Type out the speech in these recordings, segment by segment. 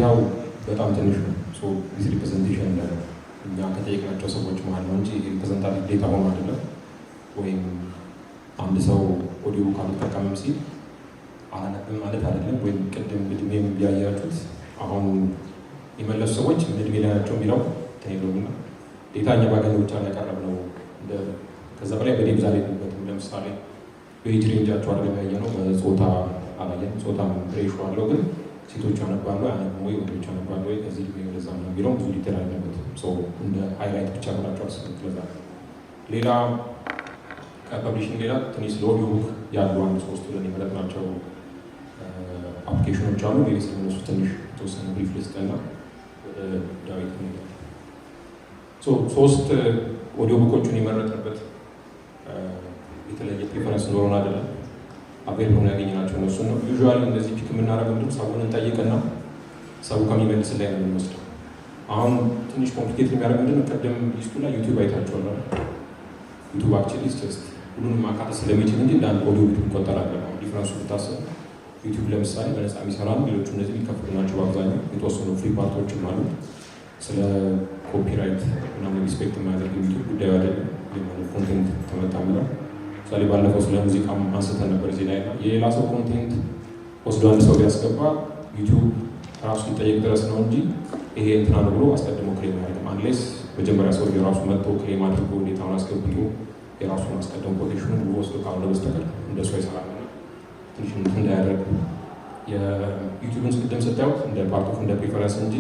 ዴታው በጣም ትንሽ ነው። ዲስ ሪፕሬዘንቴሽን እኛ ከጠየቅናቸው ሰዎች መሀል ነው እንጂ ሪፕሬዘንታቲቭ ዴታ ሆኖ አይደለም። ወይም አንድ ሰው ኦዲዮ ቡክ አልጠቀምም ሲል አላነብም ማለት አይደለም። ወይም ቅድም እድሜም ቢያያችሁት አሁን የመለሱ ሰዎች እድሜ ላይ ናቸው የሚለው ተሄዶና ዴታ እኛ ባገኘው ብቻ ነው ያቀረብነው። ከዛ በላይ በዴብዝ አልሄድንበትም። ለምሳሌ በኤጅ ሬንጃቸው አድርገን ያየነው በጾታ አላየን። ጾታም ሬሾ አለው፣ ግን ሴቶች ያነባሉ አያነቡም ወይ ወንዶች ያነባሉ ወይ ከዚህ ዕድሜ ወደዛ ነው የሚለው ብዙ ዲቴል አለበትም። እንደ ሃይላይት ብቻ ብላቸው አስቡት። ለዛ ሌላ ከፐብሊሽንግ ሌላ ትንሽ ለኦዲዮ ቡክ ያሉ አንድ ሶስት ብለን የመረጥናቸው አፕሊኬሽኖች አሉ። ሌላ ስለነሱ ትንሽ የተወሰነ ብሪፍ ልስጥና ወደ ዳዊት ነው። ሶስት ኦዲዮ ቡኮቹን የመረጥንበት የተለየ ፕሪፈረንስ ኖሮን አይደለም። አቬል ሆኖ ያገኘናቸው እነሱ ነው። ዩዥዋሊ እንደዚህ ፒክ የምናደርገው ምንድን ሰውን እንጠይቅና ሰው ከሚመልስ ላይ ነው የምንወስደው። አሁን ትንሽ ኮምፕሊኬት የሚያደርግ ምንድን ነው፣ ቅድም ሊስቱ ላይ ዩቲዩብ አይታችኋል። ዩቲዩብ አክቹዋሊ ጀስት ሁሉንም ማካተት ስለሚችል እንጂ እንደ አንድ ኦዲዮ ቡክ ይቆጠራል። ዲፍረንሱ ብታስብ ዩቲዩብ ለምሳሌ በነፃ የሚሰራ ነው። ሌሎቹ እነዚህ የሚከፍሉ ናቸው። በአብዛኛው የተወሰኑ ፍሪ ፓርቶችም አሉ። ስለ ኮፒራይት ምናምን ሪስፔክት የማያደርግ ዩቲዩብ ጉዳዩ አይደለም። ኮንቴንት ተመጣ ምለው ምሳሌ ባለፈው ስለ ሙዚቃም አንስተን ነበር እዚህ ላይ ነው። የሌላ ሰው ኮንቴንት ወስዶ አንድ ሰው ቢያስገባ ዩቲዩብ ራሱ ሊጠየቅ ድረስ ነው እንጂ ይሄ እንትና ነው ብሎ አስቀድሞ ክሌም አያደርግም። አንሌስ መጀመሪያ ሰው የራሱ መጥቶ ክሌም አድርጎ ዴታውን አስገብቶ የራሱን አስቀድሞ ኮቴሽኑን ወስዶ ካልሆነ በስተቀር እንደሱ አይሰራም። ትንሽ እንዳያደርግ የዩቲዩብን ቅድም ስታዩት እንደ ፓርት ኦፍ እንደ ፕሪፈረንስ እንጂ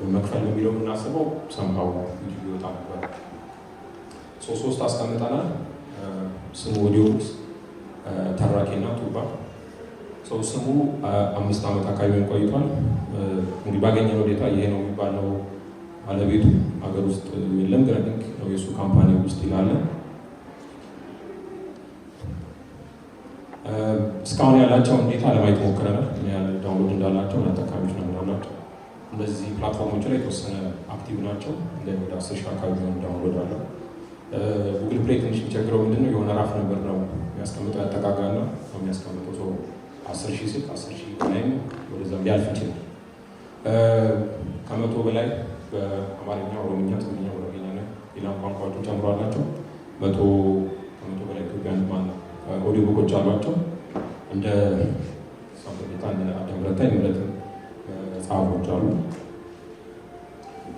በመክፈል የሚለው የምናስበው ሰምሃው ዩቲዩብ ይወጣ ነበር። ሶስት አስቀምጠናል። ስሙ ኦዲዮ ቡክስ፣ ተራኪና ቱባ። ስሙ 5 ዓመት አካባቢ ቆይቷል። እንግዲህ ባገኘነው ዴታ ይሄ ነው የሚባለው ባለቤቱ ሀገር ውስጥ የለም፣ ግን ቲንክ ነው የእሱ ካምፓኒ ውስጥ ይላል። እስካሁን ያላቸውን ዴታ ለማየት ሞክረናል። ያለ ዳውንሎድ እንዳላቸው ተጠቃሚዎች ነው እንዳላቸው። እነዚህ ፕላትፎርሞች ላይ የተወሰነ አክቲቭ ናቸው። ወደ 10 ሺህ አካባቢ ነው ዳውንሎድ አለው። ጉግል ፕሌይ ትንሽ የሚቸግረው ምንድነው የሆነ ራፍ ነበር ነው የሚያስቀምጠው፣ ያጠቃጋና ነው የሚያስቀምጠው። 10 ሺህ ስልክ 10 ሺህ ላይም ወደዛም ሊያልፍ ይችላል። ከመቶ በላይ በአማርኛ፣ ኦሮምኛ፣ ትግርኛ፣ ወረገኛ እና ሌላም ቋንቋዎችን ጨምሮ አላቸው። ከመቶ በላይ ኢትዮጵያን ኦዲዮ ቡኮች አሏቸው። እንደ ሳምፕልታ እንደ አዳም ረታ የምረት መጽሐፎች አሉ።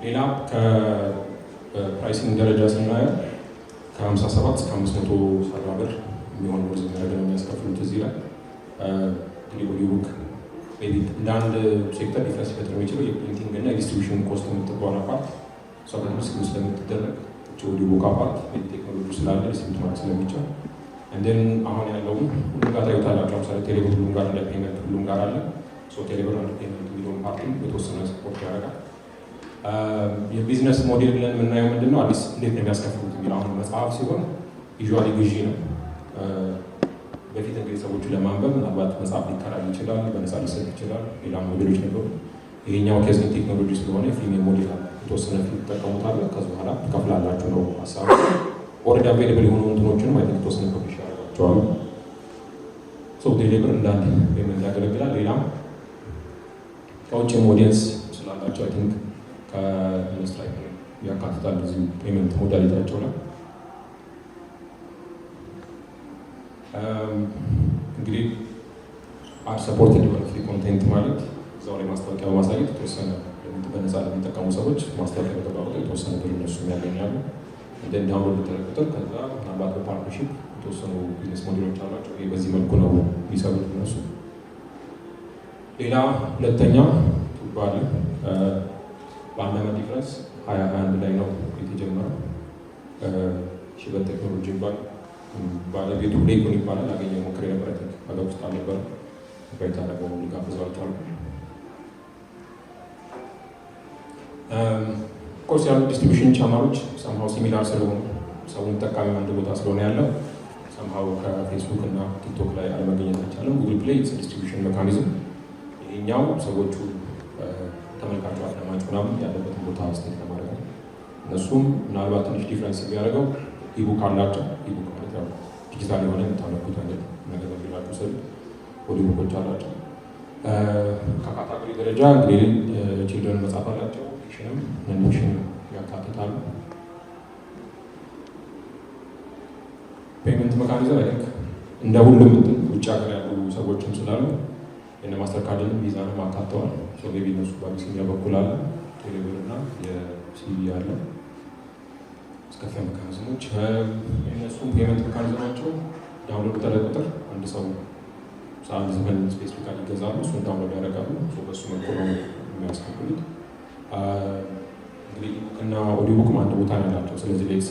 ሌላ ከፕራይሲንግ ደረጃ ስናየው ከ57 እስከ 570 ብር የሚሆን ወርዝ የሚያደርግ ነው የሚያስከፍሉት። እዚህ ላይ ኦዲዮ ቡክ እንደ አንድ ሴክተር ዲፍረንስ ሊፈጥር የሚችለው የፕሪንቲንግ እና የዲስትሪቢሽን ኮስት የምትባል አፓርት እሷ በትንሽ ስለምትደረግ ኦዲዮ ቡክ አፓርት ቴክኖሎጂ ስላለ ዲስትሪቢዩት ማድረግ ስለሚቻል እንደን አሁን ያለውን ሁሉም ጋር ታዩታላችሁ። ለምሳሌ ቴሌብር ሁሉም ጋር እንደ ፔመንት ሁሉም ጋር አለ። ቴሌብር አንድ ፔመንት የሚለውን ፓርቲ በተወሰነ ስፖርት ያደርጋል። የቢዝነስ ሞዴል ብለን የምናየው ምንድን ነው? አዲስ እንዴት ነው የሚያስከፍሉት የሚለው አሁን መጽሐፍ ሲሆን ዩዥዋሊ ግዢ ነው። በፊት እንግዲህ ሰዎቹ ለማንበብ ምናልባት መጽሐፍ ሊከራይ ይችላል፣ በነፃ ሊሰጥ ይችላል። ሌላ ሞዴሎች ነበሩ። ይሄኛው ኬዝን ቴክኖሎጂ ስለሆነ ፍሪሚየም ሞዴል አለ። የተወሰነ ፊልም ትጠቀሙታለ፣ ከዚ በኋላ ትከፍላላችሁ ነው ሀሳቡ። ኦልሬዲ አቬይለብል የሆኑ እንትኖችንም አይ ቲንክ የተወሰነ ፐብሊሽ ያደርጋቸዋል። ቴሌብር እንዳንድ ፔመንት ያገለግላል። ሌላም ከውጭም ኦዲየንስ ስላላቸው አይ ቲንክ ከኢንስትራይክ ያካትታል እዚህ ፔመንት ሞዳሊቲያቸው ላይ። እንግዲህ አድ ሰፖርትድ የሆነ ፍሪ ኮንቴንት ማለት እዛው ላይ ማስታወቂያ በማሳየት የተወሰነ በነፃ ለሚጠቀሙ ሰዎች ማስታወቂያ በገባ ቁጥር የተወሰነ ብር እነሱ ያገኛሉ። እንደ ዳውንሎድ በተደረገ ቁጥር ከዛ ምናልባት በፓርትነርሺፕ የተወሰኑ ቢዝነስ ሞዴሎች አሏቸው። ይህ በዚህ መልኩ ነው የሚሰሩት እነሱ። ሌላ ሁለተኛ ቱባል በአንድ ዓመት ዲፍረንስ 2021 ላይ ነው የተጀመረው። ሽበት ቴክኖሎጂ ይባል ባለቤቱ ሌኩን ይባላል። አገኘ ሞክሬ ነበር። ሀገር ውስጥ አልነበረ ባይታ ደግሞ ሊጋብዛቸው አሉ። ኮርስ ያሉ ዲስትሪቢሽን ቻናሎች ሰምሃው ሲሚላር ስለሆኑ ሰውን ጠቃሚ አንድ ቦታ ስለሆነ ያለው ሰምሃው ከፌስቡክ እና ቲክቶክ ላይ አለመገኘት አይቻልም። ጉግል ፕሌይ ዲስትሪቢሽን ሜካኒዝም ይሄኛው ሰዎቹ ተመልካቹ አድማጭ ምናምን ያለበትን ቦታ ስቴት ለማድረግ ነው። እነሱም ምናልባት ትንሽ ዲፍረንስ የሚያደርገው ኢቡክ አላቸው። ኢቡክ ማለት ያው ዲጂታል የሆነ የምታነቡት አይነት ነገር በሚላችሁ ስል ኦዲዮ ቡኮች አላቸው። ከካታጎሪ ደረጃ እንግዲህ ችልድረን መጽሐፍ አላቸው፣ ፊክሽንም ነን ፊክሽን ያካትታሉ። ፔመንት ሜካኒዝም አይደንክ እንደ ሁሉም ውጭ ሀገር ያሉ ሰዎችም ስላሉ የነ ማስተር ካርድን ቪዛንም አካተዋል። ቤቢ እነሱ በአቢሲኒያ በኩል አለ፣ ቴሌብር እና የሲቢ አለ። እስከፊያ ሜካኒዝሞች የእነሱ ፔመንት ሜካኒዝማቸው ዳውንሎድ በተደረገ ቁጥር አንድ ሰው አንድ ዘመን ስፔሲፊካሊ ይገዛሉ፣ እሱን ዳውንሎድ ያደርጋሉ። በእሱ መልኩ ነው የሚያስከፍሉት። እንግዲህ እና ኦዲዮ ቡክም አንድ ቦታ ነው ያላቸው። ስለዚህ ሌክሴ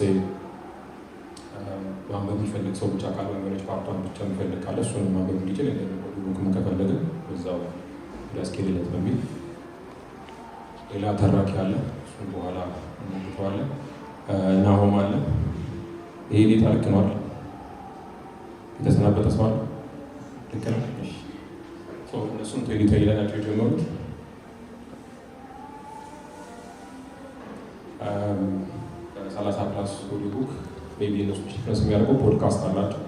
ማንበብ የሚፈልግ ሰው ብቻ ካለ የሆነች ፓርቷን ብቻ የሚፈልግ ካለ እሱን ማንበብ እንዲችል ኦዲዮ ቡክም ከፈለገ በዛው ያስኬድለት በሚል ሌላ ተራኪ አለ። እሱን በኋላ እንሞክተዋለን። ናሆም አለ። ይሄ ጌታ ልክ ነው አይደል? የተሰናበተ ሰው አለ። ልክ ነው። እነሱም ቶይሊቶ ይለናቸው የጀመሩት ከ30 ፕላስ ኦዲዮ ቡክ ቤቢ እነሱ ዲፍረንስ የሚያደርገው ፖድካስት አላቸው።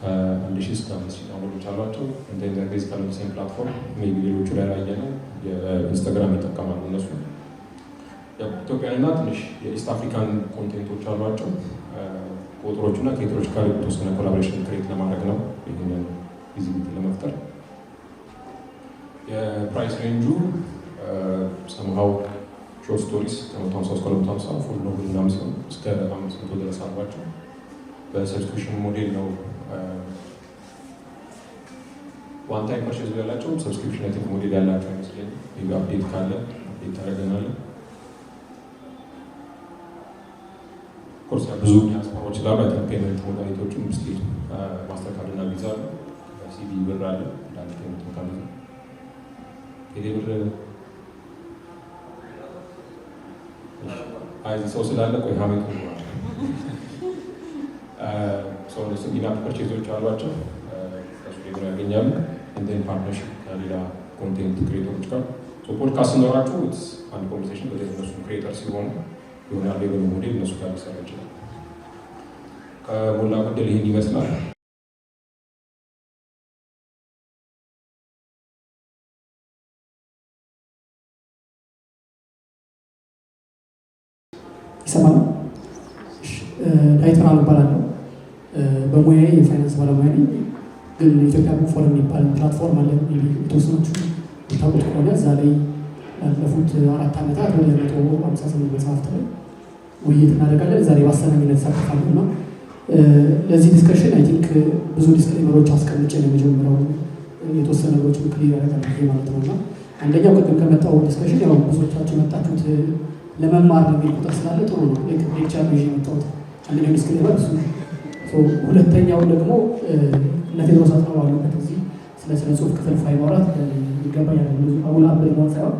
ከ1000 እስከ 5000 ዳውንሎዶች አሏቸው። ኢንተርኔት ሴም ፕላትፎርም ሜቢ ሌሎቹ ላይ ያየነው የኢንስታግራም ይጠቀማሉ እነሱ። ኢትዮጵያንና ትንሽ የኢስት አፍሪካን ኮንቴንቶች አሏቸው። ከወጥሮቹ እና ከኤትሮች ጋር የተወሰነ ኮላቦሬሽን ክሬት ለማድረግ ነው፣ ይህንን ቪዚቢሊቲ ለመፍጠር። የፕራይስ ሬንጁ ሰምሃው ሾርት ስቶሪስ ከ150 እስከ 250 ፉል ኖቭል ምናምን ሲሆን እስከ 500 ድረስ አሏቸው። በሰብስክሪፕሽን ሞዴል ነው። ዋን ታይም ፐርቼዝ ያላቸው ሰብስክሪፕሽን አይነት ሞዴል ያላቸው ይመስለኛል። ሜቢ አፕዴት ካለ አፕዴት ታደርገናለን። ኮርስ ብዙ ዲያስፖራዎች ስላሉ አይተን ፔመንት ሞዳሊቲዎችን ውስጥ ማስተር ካርድ እና ቪዛ አለ፣ ሲቢ ብር አለ። እንዳንድ ፔመንት ሞዳሊቲ ቴሌ ብር ሰው ስላለ ቆይ ሀሜት ሰው ኢናፕ ፐርቼዞች አሏቸው፣ ከሱ ደግሞ ያገኛሉ። እንትን ፓርትነርሽፕ ከሌላ ኮንቴንት ክሬተሮች ጋር ፖድካስት ሲኖራቸው አንድ ኮንቨርሴሽን በተለይ እነሱ ክሬተር ሲሆኑ ይሆናል ሌቨል ሞዴል እነሱ ጋር ሊሰራ ይችላል። ከሞላ ጎደል ይህን ይመስላል። ይሰማል። ዳይተር እባላለሁ። በሙያዬ የፋይናንስ ባለሙያ ነኝ። ግን ኢትዮጵያ ቡክ ፎረም የሚባል ፕላትፎርም አለ። የተወሰኖቹ ታውቁት ከሆነ እዛ ላይ ላለፉት 4 ዓመታት ወደ 158 መጽሐፍት ላይ ውይይት እናደርጋለን። ዛሬ በአስተናጋጅነት ተሳትፋለሁ እና ለዚህ ዲስከሽን አይ ቲንክ ብዙ ዲስክሌመሮች አስቀምጬ ነው የመጀመሪያው የተወሰነ ነገሮችን ክሊር ያደርጋል ማለት ነው። እና አንደኛው ቅድም ከመጣው ዲስከሽን ያው ብዙዎቻችሁ መጣችሁት ለመማር ነው የሚል ቁጥር ስላለ ጥሩ ነው። ሌክቸር ነው ይዤ የመጣሁት። አንደኛው ዲስክሌመር እሱ ነው። ሁለተኛው ደግሞ እነ ቴዎድሮስ አጥናው ባሉበት እዚህ ስለ ስነ ጽሁፍ ክፍል ማውራት ይገባኛል። ብዙ አሁን አብል መሆን ሳይሆን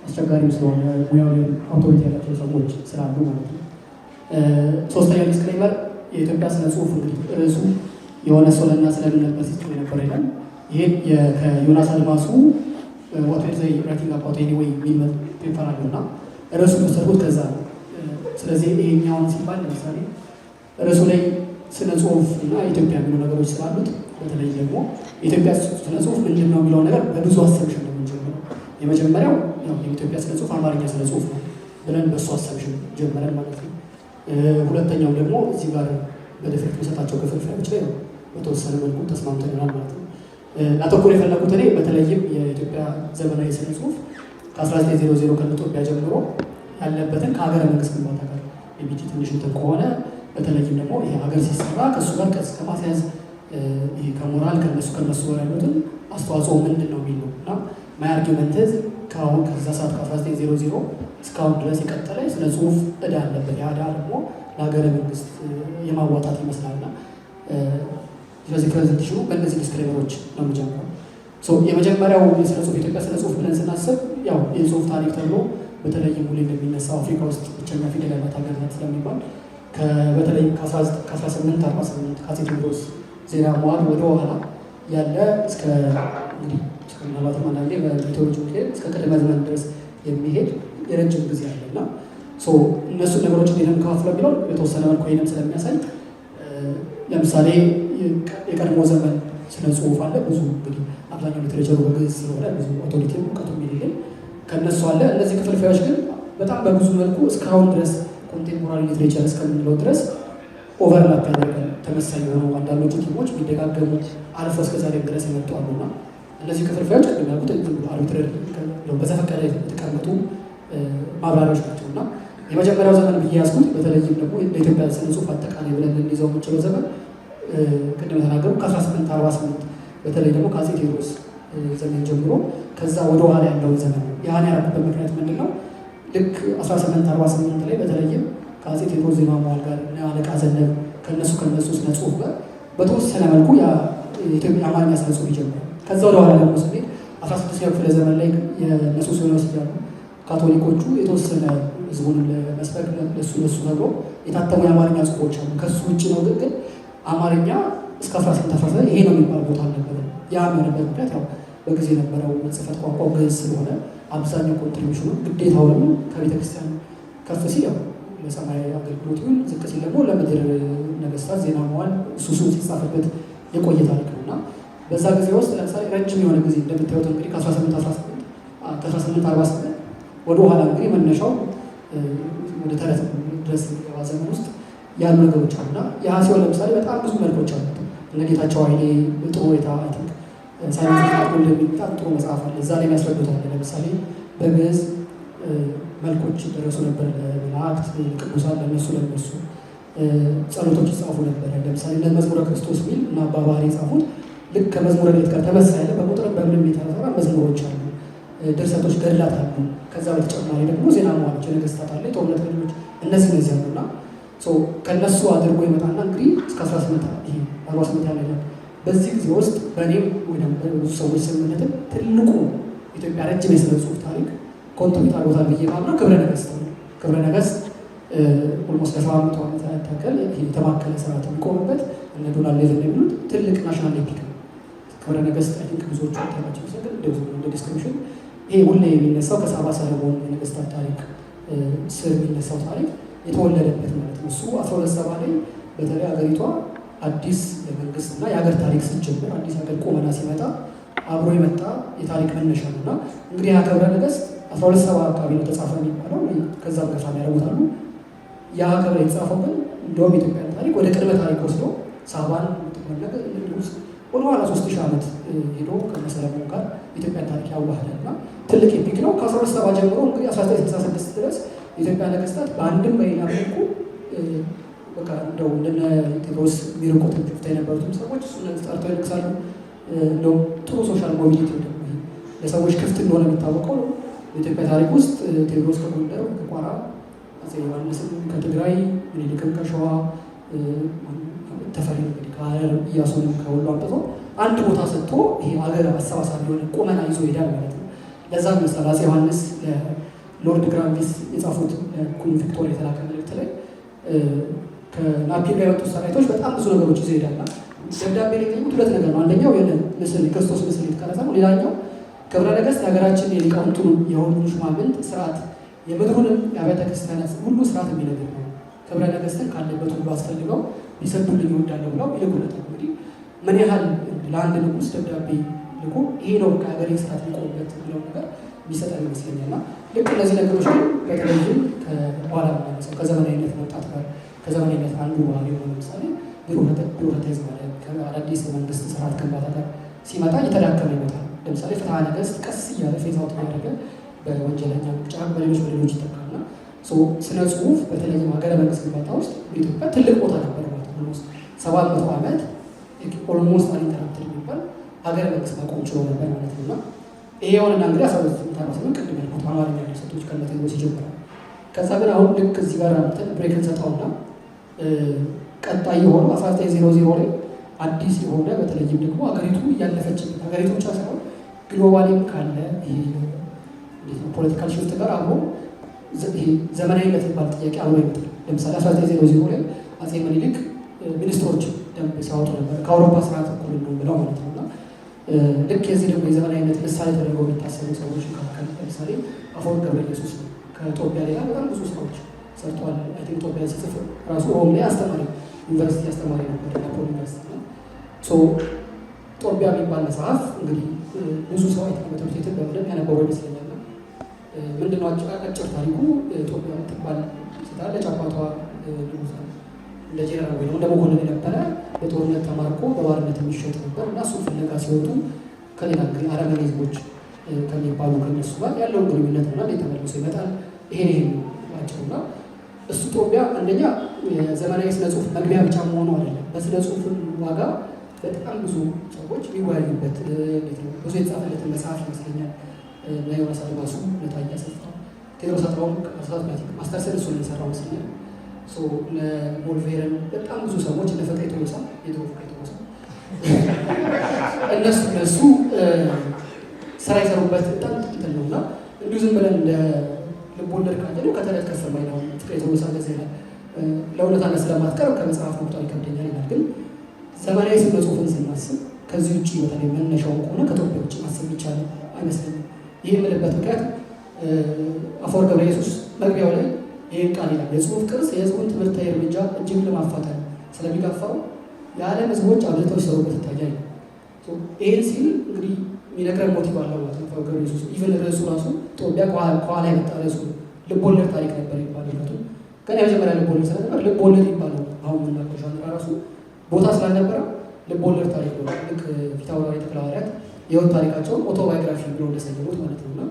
አስቸጋሪም ስለሆነ ሙያዊ አውቶሪቲ ያላቸው ሰዎች ስላሉ ማለት ነው። ሶስተኛው ዲስክሌመር የኢትዮጵያ ስነ ጽሁፍ እንግዲህ ርዕሱ የሆነ ሶለና ስለምንነበር ሲጽፍ የነበረ ይላል። ይሄ ከዮናስ አድማሱ ዋት ዘይ ራይቲንግ አባውት ኤኒዌይ የሚል ፔፐር አለው እና ርዕሱ ወሰድኩት ከዛ ነው። ስለዚህ ይሄኛውን ሲባል ለምሳሌ ርዕሱ ላይ ስነ ጽሁፍ እና ኢትዮጵያ የሚሉ ነገሮች ስላሉት በተለይ ደግሞ የኢትዮጵያ ስነ ጽሁፍ ምንድን ነው የሚለው ነገር በብዙ አሰብሽን ነው የምንጀምረው። የመጀመሪያው የኢትዮጵያ ስነ ጽሁፍ አማርኛ ስነ ጽሁፍ ነው ብለን በእሱ አሰብሽን ጀመረን ማለት ነው። ሁለተኛው ደግሞ እዚህ ጋር በድፍረት መሰጣቸው ክፍልፋዮች ላይ ነው በተወሰነ መልኩ ተስማምተን ይሆናል ማለት ነው። ላተኮር የፈለጉት እኔ በተለይም የኢትዮጵያ ዘመናዊ ስነ ጽሁፍ ከ1900 ከኢትዮጵያ ጀምሮ ያለበትን ከሀገረ መንግስት ግንባታ ጋር የቢቲ ትንሽ እንትን ከሆነ በተለይም ደግሞ ይሄ ሀገር ሲሰራ ከእሱ ጋር ቀስ ከማስያዝ ይሄ ከሞራል ከነሱ ጋር ያሉትን አስተዋጽኦ ምንድን ነው የሚል ነው እና ማይ አርጊመንት ከአሁን ከዛ ሰዓት ከ1900 እስካሁን ድረስ የቀጠለ ስነ ጽሁፍ እዳ አለበት። ያ እዳ ደግሞ ለሀገረ መንግስት የማዋጣት ይመስላልና ስለዚህ ፕሬዘንቴሽኑ በእነዚህ ዲስክሌመሮች ነው የሚጀምረው። የመጀመሪያው የስነ ጽሁፍ የኢትዮጵያ ስነ ጽሁፍ ብለን ስናስብ ያው የጽሁፍ ታሪክ ተብሎ በተለይም ሁሌ እንደሚነሳው አፍሪካ ውስጥ ብቸኛ ፊደል ያላት ሀገር ናት ስለሚባል በተለይ ከ1848 ከአፄ ቴዎድሮስ ዜና መዋዕል ወደ ኋላ ያለ እስከ እንግዲህ ምናልባትም አንዳንዴ በሚቶሎጂ ምክንያት እስከ ቅድመ ዘመን ድረስ የሚሄድ የረጅም ጊዜ አለ እና እነሱን ነገሮች እንዴት እንከፋፍለው የሚለው የተወሰነ መልኩ ይህንም ስለሚያሳይ ለምሳሌ የቀድሞ ዘመን ስነ ጽሁፍ አለ። ብዙ እንግዲህ አብዛኛው ሊትሬቸሩ በግዕዝ ስለሆነ ብዙ አውቶሪቲ እውቀቱ የሚልልን ከእነሱ አለ። እነዚህ ክፍልፋዮች ግን በጣም በብዙ መልኩ እስካሁን ድረስ ኮንቴምፖራሪ ሊትሬቸር እስከምንለው ድረስ ኦቨርላፕ ያደርጋል። ተመሳሳይ የሆኑ አንዳንዶቹ ቲሞች የሚደጋገሙ አልፎ እስከዛሬ ድረስ የመጡ አሉና እነዚህ ክፍልፋዮች ቅድም ያልኩት አርቢትራሪ በዘፈቀደ የተቀመጡ ማብራሪያዎች ናቸው እና የመጀመሪያው ዘመን ብዬ ያዝኩት በተለይም ደግሞ በኢትዮጵያ ስነ ጽሁፍ አጠቃላይ ብለን ልንይዘው የምንችለው ዘመን ቅድም የተናገሩ ከ1848 በተለይ ደግሞ ከአፄ ቴዎድሮስ ዘመን ጀምሮ ከዛ ወደ ኋላ ያለውን ዘመን ነው። ያን ያደረጉበት ምክንያት ምንድን ነው? ልክ 1848 ላይ በተለይም ከአፄ ቴዎድሮስ ዜማ መዋዕል ጋር አለቃ ዘነብ ከነሱ ስነ ጽሁፍ ጋር በተወሰነ መልኩ የኢትዮጵያ አማርኛ ስነ ጽሁፍ ይጀምራል። ከዛ ወደ ኋላ ደግሞ ስንሄድ 16ኛው ክፍለ ዘመን ላይ የነሱ ሲኖስ ያሉ ካቶሊኮቹ የተወሰነ ህዝቡን ለመስበክ ለሱ ነግሮ የታተሙ የአማርኛ ጽሁፎች አሉ። ከሱ ውጭ ነው ግን አማርኛ እስከ 1819 ይሄ ነው የሚባል ቦታ አልነበረም። ያ የሚሆንበት ምክንያት ያው በጊዜ የነበረው ጽሕፈት ቋንቋ ግዕዝ ስለሆነ አብዛኛው ኮንትሪቢሽኑ ግዴታውንም ከቤተክርስቲያን ከፍ ሲል ያው ለሰማይ አገልግሎት ይሁን ዝቅ ሲል ደግሞ ለምድር ነገስታት ዜና መዋዕል እሱ ሲጻፍበት የቆየ ታሪክ ነው እና በዛ ጊዜ ውስጥ ለምሳሌ ረጅም የሆነ ጊዜ እንደምታዩት እንግዲህ ከ1848 ወደ ኋላ እንግዲህ መነሻው ወደ ተረት ድረስ ዘመን ውስጥ ያሉ ነገሮች አሉና ያ ሲሆን ለምሳሌ በጣም ብዙ መልኮች አሉት። እነ ጌታቸው ኃይሌ ጥሩ ሁኔታ ሳይንስ እንደሚጣም ጥሩ መጽሐፍ አለ። እዛ ላይ ያስረዱታል። ለምሳሌ በግዕዝ መልኮች ደረሱ ነበር ለመላእክት ቅዱሳን ለነሱ ጸሎቶች ይጻፉ ነበር። ለምሳሌ ለመዝሙረ ክርስቶስ ሚል እና አባባሪ የጻፉት ልክ ከመዝሙረ ቤት ጋር ተመሳሳይ ያለ በቁጥር በምንም የተሰራ መዝሙሮች አሉ፣ ድርሰቶች፣ ገድላት አሉ። ከዛ በተጨማሪ ደግሞ ዜና መዋዕሎች፣ ነገስታት አለ፣ የጦርነት ገድሎች እነዚህ ያሉና ከነሱ አድርጎ ይመጣና እንግዲህ እስከ 1848 ያለ በዚህ ጊዜ ውስጥ በእኔም ወይም በብዙ ሰዎች ስምምነትም ትልቁ ኢትዮጵያ ረጅም የስነ ጽሁፍ ታሪክ ኮንትሪቢዩት አድርጎታል ብዬ ማምነው ክብረ ነገስት ነው። ክብረ ነገስት ኦልሞስት ለ700 ዓመታት ያክል የተማከለ ስርዓት የሚቆምበት እነ ዶናልድ ሌቨን የሚሉት ትልቅ ናሽናል ኤፒክ ነው። ክብረ ነገስት አይ ቲንክ ብዙዎቹ ታማቸው ሰገድ እንደ ዲስክሪፕሽን ይሄ ሁሌ የሚነሳው ከሳባ ሰለሞን የነገስታት ታሪክ ስር የሚነሳው ታሪክ የተወለደበት ማለት ነው። እሱ 1270 ላይ በተለይ ሀገሪቷ አዲስ የመንግስት እና የሀገር ታሪክ ስትጀምር አዲስ ሀገር ቁመና ሲመጣ አብሮ የመጣ የታሪክ መነሻ ነው እና እንግዲህ ያ ክብረ ነገስት 1270 አካባቢ ነው ተጻፈ የሚባለው ከዛ ገፋ ያደርጉታሉ። ያ ክብረ የተጻፈው ግን እንደውም የኢትዮጵያ ታሪክ ወደ ቅድመ ታሪክ ወስዶ ሳባን ተመለከ ንጉስ ወደ ኋላ 3000 ዓመት ሄዶ ከሰለሞን ጋር የኢትዮጵያን ታሪክ ያዋህዳል እና ትልቅ ኤፒክ ነው። ከ1270 ጀምሮ እንግዲህ 1966 ድረስ የኢትዮጵያ ነገስታት በአንድም በሌላ መልኩ በቃ እንደው እንደነ ቴዎድሮስ የሚርቁት ፍታ የነበሩትም ሰዎች እሱን ጠርተው ይነግሳሉ። እንደው ጥሩ ሶሻል ሞቢሊቲ ደግሞ ለሰዎች ክፍት እንደሆነ የሚታወቀው ነው። በኢትዮጵያ ታሪክ ውስጥ ቴዎድሮስ ከጎንደር ከቋራ፣ አፄ ዮሐንስም ከትግራይ፣ ምኒልክም ከሸዋ፣ ተፈሪ እንግዲህ ከሀረር፣ ኢያሱንም ከወሎ አምጥቶ አንድ ቦታ ሰጥቶ ይሄ ሀገር አሰባሳቢ የሆነ ቁመና ይዞ ሄዳል ማለት ነው። ለዛም ይመስላል አፄ ዮሐንስ ሎርድ ግራንቪስ የጻፉት ኩን ቪክቶሪያ የተላከ መልእክት ላይ ከናፒር ጋር የመጡት ሰራዊቶች በጣም ብዙ ነገሮች ይዘው ይሄዳልና ደብዳቤ ላይ የሚገኙት ሁለት ነገር ነው። አንደኛው ምስል የክርስቶስ ምስል የተቀረጸ ነው። ሌላኛው ክብረ ነገስት የሀገራችን የሊቃውንቱን የሁሉን ሹማምንት ስርዓት የምድሩንም የአብያተ ክርስቲያናት ሁሉ ስርዓት የሚነግር ነው። ክብረ ነገስትን ካለበት ሁሉ አስፈልገው ሊሰዱልኝ ይወዳለሁ ብለው ይልኩለታል። እንግዲህ ምን ያህል ለአንድ ንጉስ ደብዳቤ ልኮ ይሄ ነው ከሀገሬ ስርዓት ሊቆምበት ብለው ነገር የሚሰጠን ይመስለኛል። እና ልክ እነዚህ ነገሮች ግን በተለይም ከኋላ ሰው ከዘመናዊነት መምጣት ጋር ከዘመናዊነት አንዱ ባህሪ የሆነ ለምሳሌ ቢሮክራታይዝ ማለት ከአዳዲስ የመንግስት ስርዓት ግንባታ ጋር ሲመጣ እየተዳከመ ይመጣል። ለምሳሌ ፍትሐ ነገስት ቀስ እያለ ፌዝ አውት እያደረገ በወንጀለኛ ምርጫ በሌሎች ይጠቃልና ስነ ጽሁፍ በተለይም ሀገረ መንግስት ግንባታ ውስጥ በኢትዮጵያ ትልቅ ቦታ ነበር ማለት ነው። 700 ዓመት ኦልሞስት አንኢንተራፕትድ የሚባል ሀገረ መንግስት ማቆም ችሎ ነበር ማለት ነው። እና ይሄ የሆነና እንግዲህ 1948 ቅድም ያልኩት አማርኛ ድርሰቶች ከነቴዎድሮስ ይጀምራል። ከዛ ግን አሁን ልክ እዚህ ጋር ብሬክ እንሰጠውና ቀጣይ የሆነው 1900 ላይ አዲስ የሆነ በተለይም ደግሞ ሀገሪቱ እያለፈችበት ሀገሪቱ ብቻ ሳይሆን ግሎባሊም ካለ ይሄ ፖለቲካል ሽፍት ጋር አብሮ ዘመናዊነት የሚባል ጥያቄ አብሮ ይመጣል። ለምሳሌ 1900 ላይ አፄ ምኒልክ ሚኒስትሮች ደንብ ሲያወጡ ነበር ከአውሮፓ ስርዓት እኩል ነው ብለው ማለት ነው። እና ልክ የዚህ ደግሞ የዘመናዊነት ምሳሌ ተደርገው የሚታሰቡ ሰዎች መካከል ለምሳሌ አፈወርቅ ገብረ ኢየሱስ ነው። ከጦቢያ ሌላ በጣም ብዙ ስራዎች ሰርተዋል። አይ ቲንክ ጦቢያ ሲጽፍ ራሱ ሮም ላይ አስተማሪ ዩኒቨርሲቲ አስተማሪ ነበር፣ ናፖሊ ዩኒቨርሲቲ ነው። ጦቢያ የሚባል መጽሐፍ እንግዲህ ብዙ ሰው ትምህርት ቤት በምንም ያነበረው ይመስለኛል። ምንድነው አጭር ታሪኩ? ጦቢያ የምትባል ስታለች አባቷ ንጉስ እንደ ጄኔራል ወይ እንደ መኮንን የነበረ በጦርነት ተማርኮ በባርነት የሚሸጥ ነበር እና እሱን ፍለጋ ሲወጡ ከሌላ እንግዲህ አረመኔ ህዝቦች ከሚባሉ ከነሱ ጋር ያለውን ግንኙነት እና ተመልሶ ይመጣል። ይሄን ናቸውና እሱ ጦቢያ አንደኛ የዘመናዊ ስነ ጽሁፍ መግቢያ ብቻ መሆኑ አይደለም፣ በስነ ጽሁፍ ዋጋ በጣም ብዙ ሰዎች የሚወያዩበት ብዙ የተጻፈለትን መጽሐፍ ይመስለኛል። ዮናስ አድማሱ፣ ታዬ አሰፋ፣ ቴዎድሮስ አጥራውም ማስተርሰን እሱን የሰራው ይመስለኛል። ሞልቬርን በጣም ብዙ ሰዎች እነ ፍቅሬ ቶሎሳ የድሮ ፍቅሬ ቶሎሳ እነሱ ስራ የሰሩበት በጣም ጥቂት ነው እና እንዲሁ ዝም ብለን እንደ ልቦለድ ካለ ከተረት ከሰማይ ነው ፍቅሬ ቶሎሳ ገዛ ይላል። ለእውነታነት ስለማትቀር ከመጽሐፍ መቁጠር ይከብደኛል ይላል። ግን ዘመናዊ ስነ ጽሁፍን ስናስብ ከዚህ ውጭ በተለይ መነሻውን ከሆነ ከኢትዮጵያ ውጭ ማሰብ ይቻላል አይመስለኝም። ይህ የምልበት ምክንያት አፈወርቅ ገብረ ኢየሱስ መግቢያው ላይ ይህን ቃል ይላል፣ የጽሁፍ ቅርስ የህዝቡን ትምህርታዊ እርምጃ እጅግ ለማፋጠን ስለሚጋፋው የዓለም ህዝቦች አብልተው ሲሰሩበት ይታያል። ይህን ሲል እንግዲህ የሚነግረን ሞቲቭ አለው ማለት ነው። አፈወርቅ ገብረ ኢየሱስ ኢቨን ርዕሱ ራሱ ጦቢያ ከኋላ የመጣ ርዕሱ ልቦለድ ታሪክ ነበር ይባላል። ግን የመጀመሪያ ልቦለድ ስለነበር ልቦለድ ይባላል። አሁን የምናውቀው ዣንራ ራሱ ቦታ ስላልነበረ ልቦለድ ታሪክ ነው። ልክ ፊታውራሪ ተክለ ሃዋርያት የህይወት ታሪካቸውን ኦቶባዮግራፊ ብሎ እንደሰየሙት ማለት ነው። እና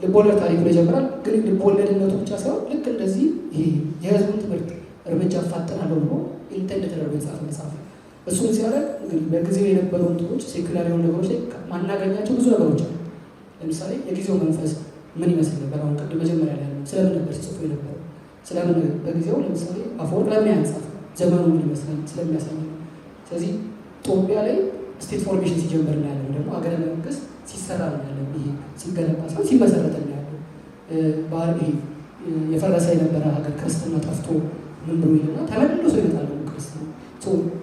ልቦለድ ታሪክ ነው ይጀምራል። ግን ልቦለድነቱ ብቻ ሳይሆን ልክ እንደዚህ ይሄ የህዝቡን ትምህርት እርምጃ አፋጠናለሁ ብሎ ኢንቴንድ ተደርጎ የተጻፈ መጽሐፍ። እሱን ሲያደርግ እንግዲህ በጊዜው የነበሩ እንትኖች ሴኩላር የሆኑ ነገሮች ላይ ማናገኛቸው ብዙ ነገሮች አሉ። ለምሳሌ የጊዜው መንፈስ ምን ይመስል ነበር? አሁን ቅድም መጀመሪያ ላይ ያለው ስለምን ነበር ሲጽፉ የነበረው? ስለምን በጊዜው ለምሳሌ አፈወርቅ ለምን ያንጻፍ ዘመኑ ምን ይመስላል ስለሚያሳይ ነው። ስለዚህ ጦቢያ ላይ ስቴት ፎርሜሽን ሲጀምር ነው ያለው፣ ደግሞ ሀገረ መንግስት ሲሰራ ነው ያለው። ይሄ ሲገነባ ሳይሆን ሲመሰረት ነው ያለው። ባህር ይሄ የፈረሰ የነበረ ሀገር ክርስትና ጠፍቶ ምን ብሎ ይልና ተመልሶ ይመጣል ክርስትና።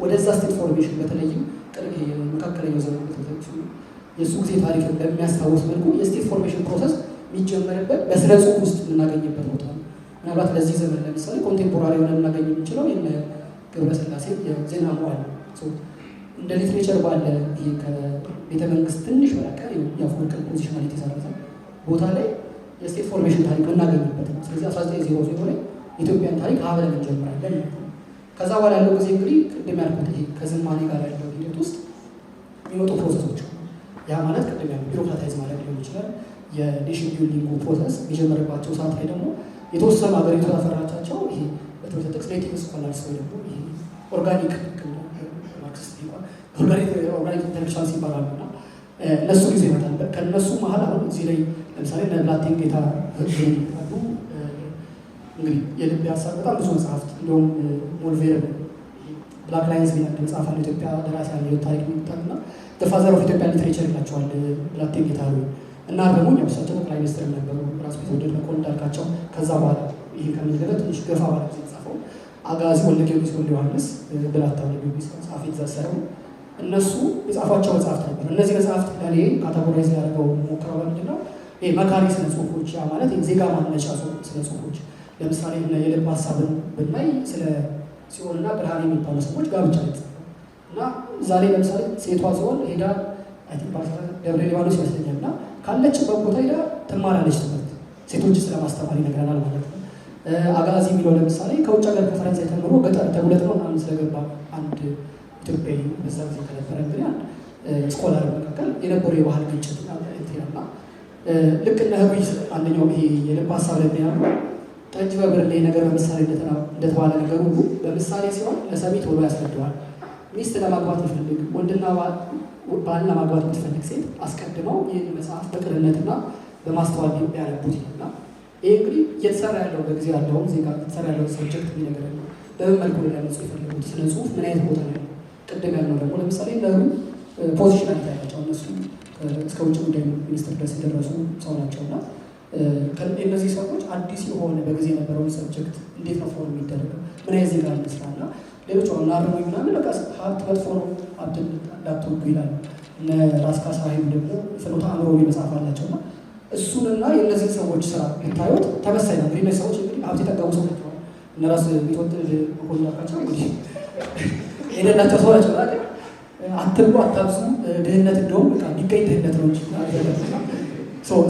ወደዛ ስቴት ፎርሜሽን በተለይም መካከለኛው ዘመን የእሱ ጊዜ ታሪክን በሚያስታውስ መልኩ የስቴት ፎርሜሽን ፕሮሰስ የሚጀመርበት በስነ ጽሁፍ ውስጥ የምናገኝበት ቦታ ነው። ምናልባት ለዚህ ዘመን ለምሳሌ ኮንቴምፖራሪ ሆነ ልናገኝ የምንችለው የነ ገብረስላሴ የዜና መዋዕል እንደ ሊትሬቸር ባለ ይሄ ከቤተ መንግስት ትንሽ በራቀ የአፈወርቅን ፖዚሽናሊቲ የተሰረዘ ቦታ ላይ የስቴት ፎርሜሽን ታሪክ የምናገኝበት ነው። ስለዚህ 1900 ላይ የኢትዮጵያን ታሪክ ሀብለን እንጀምራለን። ከዛ በኋላ ያለው ጊዜ እንግዲህ ቅድም ያልኩት ይሄ ከዝማኔ ጋር ያለው ሂደት ውስጥ የሚመጡ ፕሮሰሶች ያ ማለት ቅድም ያልኩት ቢሮክራታይዝ ማለት ሊሆን ይችላል። የኔሽን ቢልዲንጉ ፕሮሰስ የሚጀመርባቸው ሰዓት ላይ ደግሞ የተወሰኑ ሀገሪቱ ያፈራቻቸው ይሄ በትምህርት ጥቅስ ኔቲቭ ስኮላርስ ወይ ደግሞ ኦርጋኒክ ማርክሲስት ኦርጋኒክ ኢንተሌክቹዋልስ ይባላሉ እና እነሱ ጊዜ ይመጣል። ከእነሱ መሀል አሁን እዚህ ላይ ለምሳሌ ብላቴን ጌታ አሉ። እንግዲህ የልብ ሀሳብ በጣም ብዙ መጽሐፍት እንደውም ሞልቬር ብላክ ላይንስ ቢና መጽሐፍ አለ ኢትዮጵያ ደራሲያን የህይወት ታሪክ የሚጣልና ፋዘር ኦፍ ኢትዮጵያ ሊትሬቸር ይላቸዋል ብላቴን ጌታ አሉ። እና ደግሞ እሳቸው ጠቅላይ ሚኒስትር ነበሩ። ራሱ የተወደድ መኮንን እንዳልካቸው ከዛ በኋላ ይህ ከምንገለ ትንሽ ገፋ ባለ ጊዜ የተጻፈው አጋዚ ወልደ ጊዮርጊስ ወልደ ዮሐንስ ብላታ ወልደ ጊዮርጊስ መጽሐፍ የተዛሰረው እነሱ የጻፏቸው መጽሐፍት ነበር። እነዚህ መጽሐፍት ለኔ ካታጎራይዝ ያደርገው ሞክረው ምንድን ነው ይሄ መካሪ ስነ ጽሁፎች፣ ያ ማለት ዜጋ ማነጫ ስነ ጽሁፎች። ለምሳሌ የልብ ሀሳብን ብናይ ስለ ሲኦልና ብርሃን የሚባሉ ሰዎች ጋብቻ ላይ እና እዛ ላይ ለምሳሌ ሴቷ ሲሆን ሄዳ ደብረ ሊባኖስ ይመስለኛል እና ካለችበት ቦታ ሄዳ ትማራለች ትምህርት ሴቶች ስለማስተማር ይነግረናል ማለት ነው። አጋዚ የሚለው ለምሳሌ ከውጭ ሀገር ከፈረንሳይ ተምሮ ገጠር ተጉለት ነው ምናምን ስለገባ አንድ ኢትዮጵያዊ በዛ ጊዜ ከነበረ እንግዲህ አንድ ስኮላር መካከል የነበሩ የባህል ግጭት ና ልክ እነ ህሩይ አንደኛው ይሄ የልብ ሀሳብ ላይ ያሉ ጠጅ በብርሌ ነገር በምሳሌ እንደተባለ ነገር ሁሉ በምሳሌ ሲሆን ለሰሚ ቶሎ ያስረዳዋል። ሚስት ለማግባት ይፈልግ ወንድና ባልና ማግባት የምትፈልግ ሴት አስቀድመው ይህን መጽሐፍ በቅንነትና በማስተዋል ያነቡት ይልና ይህ እንግዲህ እየተሰራ ያለው በጊዜ ያለውን ዜጋ እየተሰራ ያለው ሰብጀክት የሚነገር ነው። በምን መልኩ ሊያነጹ የፈለጉት ስነ ጽሁፍ ምን አይነት ቦታ ነው? ቅድም ያልነው ደግሞ ለምሳሌ ለሩ ፖዚሽናል ያላቸው እነሱ እስከ ውጭ ጉዳይ ሚኒስትር ድረስ የደረሱ ሰው ናቸው እና እነዚህ ሰዎች አዲስ የሆነ በጊዜ የነበረውን ሰብጀክት እንዴት ነው ፎርም የሚደረገው ምን አይነት ዜጋ ልስራ እና ሌሎች አሁን ናርሞ ምናምን በቃ ሀብት መጥፎ ነው ሀብት እንዳትወጉ ይላሉ። እነ ራስ ካሳ ሀይሉ ደግሞ ፍኖተ አእምሮ መጽሐፍ አላቸው እና እሱንና የእነዚህ ሰዎች ስራ ብታዩት ተመሳይ ነው። እንግዲህ እነዚህ ሰዎች እንግዲህ ሀብት የጠቀሙ ሰው ናቸው። እነ ራስ ቢትወደድ መኮንን ናቸው እንግዲህ የሌላቸው ሰው ናቸው። አትብሉ አታብዙ ድህነት እንደውም በቃ የሚገኝ ድህነት ነው እንጂ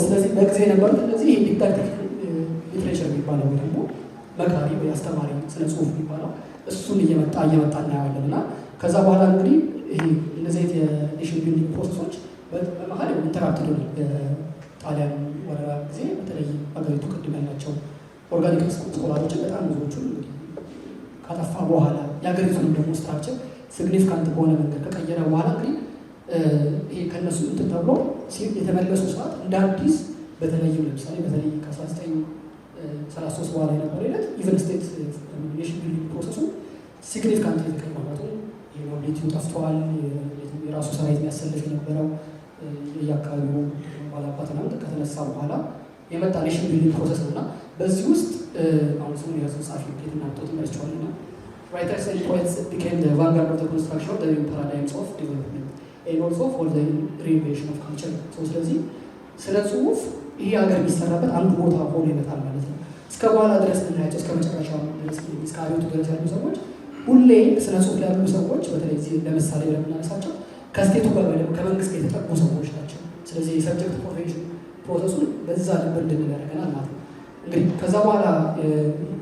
ስለዚህ በጊዜ የነበሩት እነዚህ ዲዳክቲክ ሊትሬቸር የሚባለው ወይ ደግሞ መካሪ ወይ አስተማሪ ስነ ጽሁፍ የሚባለው እሱን እየመጣ እናየዋለን እና ከዛ በኋላ እንግዲህ ይሄ እነዚህ የኔሽን ቢልዲንግ ፕሮሰሶች በመሀል ኢንተራክትድ ነው። የጣሊያን ወረራ ጊዜ በተለይ ሀገሪቱ ቅድም ያላቸው ኦርጋኒክ ስኮላሮችን በጣም ብዙዎቹን እንግዲህ ካጠፋ በኋላ የሀገሪቱንም ደግሞ ስትራክቸር ሲግኒፊካንት በሆነ መንገድ ከቀየረ በኋላ እንግዲህ ይሄ ከእነሱ እንትን ተብሎ የተመለሱ ሰዓት እንደ አዲስ በተለይም ለምሳሌ በተለይ ከ1933 በኋላ የነበረ ሂደት ኢቨን ስቴት ኔሽን ቢልዲንግ ፕሮሰሱ ሲግኒፊካንት የተቀመጡ ሞቢሊቲው ጠፍተዋል። የራሱ ሰራዊት የሚያሰልፍ የነበረው የአካባቢው ባላባት ና ከተነሳ በኋላ የመጣ ኔሽን ቢልዲንግ ፕሮሰስ ነው እና በዚህ ውስጥ አሁን ስሙ የያዙ ጻፊ ጌት እናምጦት ይመርቸዋል እና writers and poets became the vanguard of the construction of the new paradigms of development and also for the reinvention of culture. ስለዚህ ስለ ጽሁፍ ይሄ ሀገር የሚሰራበት አንዱ ቦታ ሆኖ ይመጣል ማለት ነው። እስከ በኋላ ድረስ ምናያቸው እስከ መጨረሻው ድረስ እስከ አብዮቱ ድረስ ያሉ ሰዎች ሁሌ ስነ ጽሁፍ ላይ ያሉ ሰዎች በተለይ ለምሳሌ ብለምናነሳቸው ከስቴቱ ጋር ወይ ከመንግስት ጋር የተጠቁ ሰዎች ናቸው። ስለዚህ የሰብጀክት ኮንቬንሽን ፕሮሰሱን በዛ ልብ እንድንል ያደርገናል ማለት ነው። እንግዲህ ከዛ በኋላ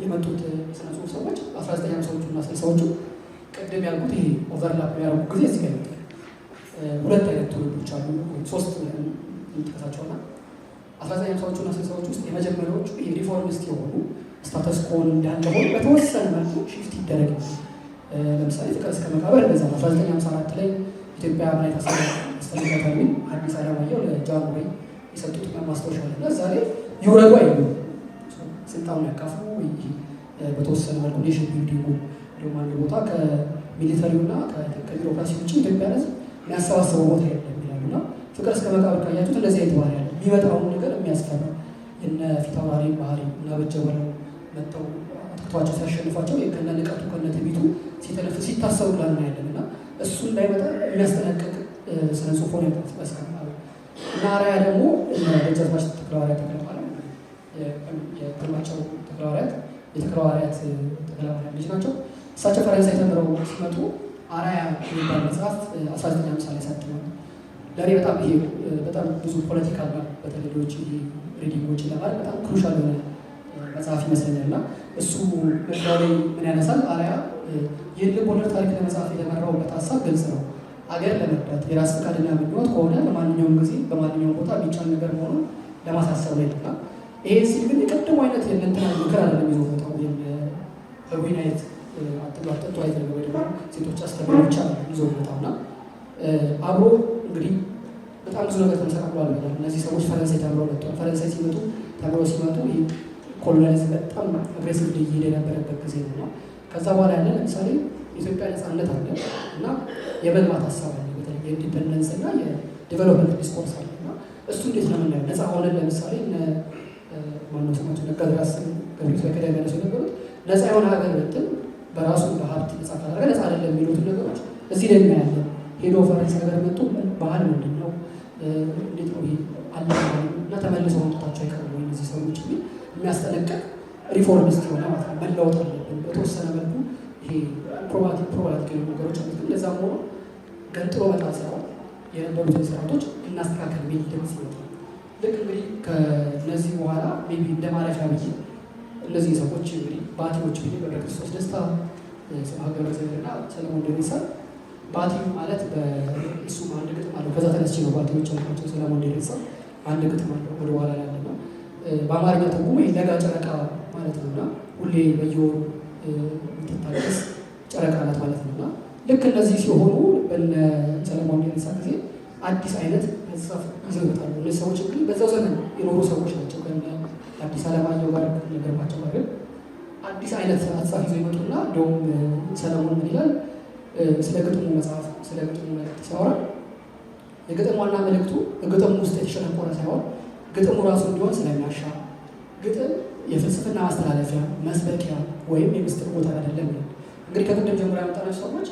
የመጡት የስነ ጽሁፍ ሰዎች 1950ዎቹ እና 60ዎቹ ቅድም ያልኩት ይሄ ኦቨርላፕ የሚያደርጉ ጊዜ እዚህ ጋር ይመጣል። ሁለት አይነት ትውልዶች አሉ፣ ሶስት እንጥቀሳቸውና 1950ዎቹ እና 60ዎቹ ውስጥ የመጀመሪያዎቹ የሪፎርሚስት የሆኑ ስታተስ ኮን እንዳለ ሆኖ በተወሰነ መልኩ ሽፍት ይደረግ። ለምሳሌ ፍቅር እስከ መቃብር እንደዛ ነው። 1954 ላይ ኢትዮጵያ ምን አይነት አስተዳደር የሚል አዲስ አለማየሁ ለጃንሆይ የሰጡት ማስታወሻ አለ እና እዛ ላይ ይውረዱ አይሉ ስልጣኑን ያካፍሉ ወይ በተወሰነ መልኩ ኔሽን ቢልዲንጉ ደግሞ አንድ ቦታ ከሚሊተሪውና ከቢሮክራሲ ውጭ ኢትዮጵያ ሕዝብ የሚያሰባስበው ቦታ የለም ይላሉ እና ፍቅር እስከ መቃብር ካያችሁት እንደዚህ አይነት ባህሪ ያለ የሚመጣውን ነገር የሚያስፈራ የነ ፊታውራሪ ባህሪ እና በጀበለው መጥተው አጥቅቷቸው ሲያሸንፏቸው ከነ ንቀቱ ከነ ትዕቢቱ ሲተነፍስ ሲታሰሩ ላና ያለን እና እሱ እንዳይመጣ የሚያስጠነቅቅ ስነ ጽሁፍ ሆነ ያስቀምጣሉ እና አርአያ ደግሞ ደጃዝማች ተክለሐዋርያት የግርማቸው ተክለሐዋርያት የተክለሐዋርያት ልጅ ናቸው። እሳቸው ፈረንሳይ ተምረው ሲመጡ አርአያ የሚባል መጽሐፍ 1950 ላይ ሳትመው ለእኔ በጣም ይሄ በጣም ብዙ ፖለቲካል በተለይ ሌሎች ሪዲንጎች ለማለት በጣም ክሩሻል የሆነ መጽሐፍ ይመስለኛል እና እሱ መግቢያው ላይ ምን ያነሳል? አርአያ የልብ ወለድ ታሪክ ለመጽሐፍ የተመራውበት ሀሳብ ግልጽ ነው። አገር ለመርዳት የራስ ፈቃድና ምኞት ከሆነ በማንኛውም ጊዜ በማንኛውም ቦታ የሚቻል ነገር መሆኑን ለማሳሰብ ላይ ነውና ይሄ ሲል ግን የቀደሙ አይነት የእንትና ምክር አይደለም ይዞ መጣው ህዊን አይነት አጥቶ አይደለም ወይ ደግሞ ሴቶች አስተምሮ ብቻ ይዞ መጣውና አብሮ እንግዲህ በጣም ብዙ ነገር ተመሰቃቅሏል። እነዚህ ሰዎች ፈረንሳይ ተምረው መጥተዋል። ፈረንሳይ ሲመጡ ተምረው ሲመጡ ኮሎናይዝም በጣም አግሬሲቭ እየሄደ የነበረበት ጊዜ ነው። ከዛ በኋላ ያለ ለምሳሌ የኢትዮጵያ ነፃነት አለ እና የመልማት ሀሳብ አለ። በተለይ የኢንዲፐንደንስ እና የዲቨሎፕመንት ዲስኮርስ አለ እና እሱ እንዴት ነው የምናየው? ነፃ ሆነን ለምሳሌ ማነው ስማቸው ነጋድራስ ገብሪቱ ከዳ ያነሱ የነበሩት ነፃ የሆነ ሀገር ብትል በራሱ በሀብት ነፃ ካደረገ ነፃ አይደለም የሚሉትን ነገሮች እዚህ ላይ እናያለን። ሄዶ ፈረንሳይ ሀገር መጡ ባህል ምንድን ነው እንዴት ነው ይሄ አለ እና ተመልሰው መምጣታቸው አይቀርም ወይ እነዚህ ሰዎች የሚያስጠነቅቅ ሪፎርሚስት የሆነ ማለት ነው። መለወጥ አለብን በተወሰነ መልኩ ይሄ ፕሮባቲክ ነገሮች አሉ። ግን ለዛም ሆኖ ገንጥሎ መጣ ሳይሆን የነበሩትን ስርዓቶች እናስተካከል የሚል ድምፅ ይወጣል። ልክ እንግዲህ ከነዚህ በኋላ ሜይ ቢ እንደ ማለፊያ ብዬ እነዚህ ሰዎች እንግዲህ ባቲዎች ብዬ በክርስቶስ ደስታ ስብሐት ገብረእግዚአብሔርና ሰለሞን ደሬሳ ባቲ ማለት በእሱ አንድ ግጥም አለው። ከዛ ተነስቼ ነው ባቲዎች አልኳቸው። ሰለሞን ደሬሳ አንድ ግጥም አለው ወደ ኋላ ያለ ነው። በአማርኛ ትርጉሙ ለጋ ጨረቃ ማለት ነው እና ሁሌ በየወሩ የምትታደስ ጨረቃ ናት ማለት ነው እና ልክ እነዚህ ሲሆኑ በነ ሰለሞን ደሬሳ ጊዜ አዲስ አይነት መጽሐፍ ይዘው ይመጣሉ። እነዚህ ሰዎች እንግዲህ በዛው ዘመን የኖሩ ሰዎች ናቸው። ከአዲስ አለማየሁ ጋር ነገርባቸው ጋር አዲስ አይነት ሀሳብ ይዘው ይመጡና እንደውም ሰለሞን ምን ይላል ስለ ግጥሙ መጽሐፍ ስለ ግጥሙ መልእክት ሲያወራ የግጥም ዋና መልእክቱ ግጥሙ ውስጥ የተሸነቆረ ሳይሆን ግጥሙ ራሱ እንዲሆን ስለሚያሻ ግጥም የፍልስፍና ማስተላለፊያ መስበኪያ ወይም የምስጢር ቦታ አይደለም። እንግዲህ ከቅድም ጀምሮ ያመጣናቸው ሰዎች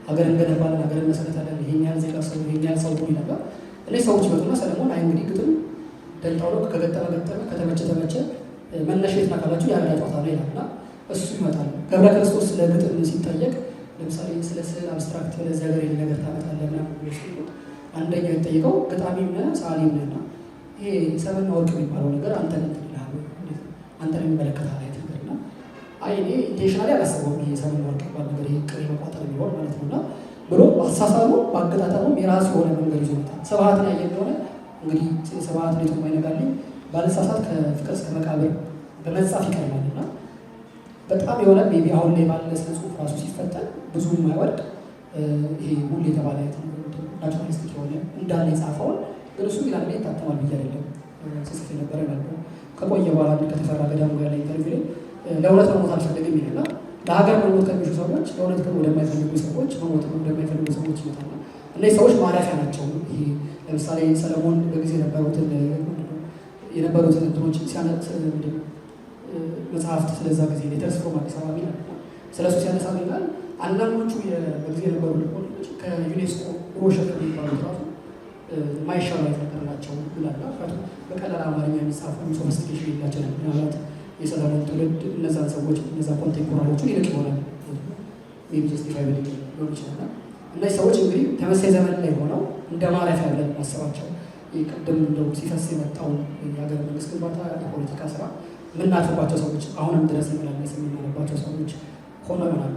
ሀገር እንገነባለን፣ ሀገር እንመሰረታለን፣ ይሄን ያህል ዜጋ ሰው ይሄን ያህል ሰው ይላል። እነዚህ ሰዎች ይመጡና ሰለሞን አይ እንግዲህ ግጥም ደልጣው ነው ከገጠመ ገጠመ ከተመቸ ተመቸ መነሻ የት ናካላችሁ ያረዳ ጨዋታ ነው ይላልና እሱ ይመጣል። ገብረ ክርስቶስ ስለ ግጥም ሲጠየቅ ለምሳሌ ስለ ስዕል አብስትራክት ወደዚህ ሀገር የለ ነገር ታመጣለህ ምናምን የሚወስዱት አንደኛው የተጠየቀው ገጣሚም ነህ ሰዓሊም ነህ እና ይሄ ሰምና ወርቅ የሚባለው ነገር አንተን እንትን ይልሃል አንተን የሚመለከታል አይነት ነገር እና አይ እኔ ኢንቴንሽናሊ አላሰበውም ይሄ ሰምና ወርቅ የሚባል ነገር ይሄ ቅኔ መቋጠር የሚሆን ማለት ነው እና ብሎ በአሳሳሉ በአገጣጠሙም የራሱ የሆነ መንገድ ይዞ መጣል። ስብሐትን ያየ እንደሆነ እንግዲህ ስብሐትን የቱ ማይነጋልኝ ባለሳሳት ከፍቅር እስከ መቃብር በመጻፍ ይቀርባል እና በጣም የሆነ ሜቢ አሁን ላይ ባለ ስነ ጽሁፍ ራሱ ሲፈተን ብዙ የማይወድቅ ይሄ ሙሉ የተባለ ናቹራሊስቲክ የሆነ እንዳለ የጻፈውን ግን እሱ ሚላ ላይ ይታተማል ብዬ አይደለም ስጽፍ የነበረ ነበር። ከቆየ በኋላ ከተፈራ ገዳሙ ያለ ኢንተርቪው ላይ ለእውነት መሞት አልፈለግም ይልና ለሀገር መሞት ከሚሹ ሰዎች ለእውነት ግን ወደማይፈልጉ ሰዎች መሞት ወደማይፈልጉ ሰዎች ይመጣል። እነዚህ ሰዎች ማረፊያ ናቸው። ይሄ ለምሳሌ ሰለሞን በጊዜ የነበሩትን እንትኖች ሲያነጥ መጽሐፍት ስለዛ ጊዜ ሌተርስ ፍሮም አዲስ አበባ ሚላል ስለሱ ሲያነሳ ይላል አንዳንዶቹ በጊዜ የነበሩ ልቦለዶች ከዩኔስኮ ብሮሸር የሚባሉት ራሱ ማይሻሉ ነገር ናቸው ይላል። ምክንያቱም በቀላል አማርኛ የሚጻፉ ሶፊስቲኬሽን የላቸው ነው። ምናልባት የሰለሞን ትውልድ እነዛን ሰዎች እነዛ ኮንቴምፖራሪዎቹን ይልቅ ይሆናል ሜቢ ጀስቲፋይ ብል ሊሆን ይችላል። እነዚህ ሰዎች እንግዲህ ተመሳሳይ ዘመን ላይ ሆነው እንደ ማረፊያ ብለን ማሰባቸው ቅድም እንደው ሲፈስ የመጣውን የሀገር መንግስት ግንባታ የፖለቲካ ስራ የምናልፍባቸው ሰዎች አሁንም ድረስ የመላለስ የምናነባቸው ሰዎች ሆኖ ይሆናል።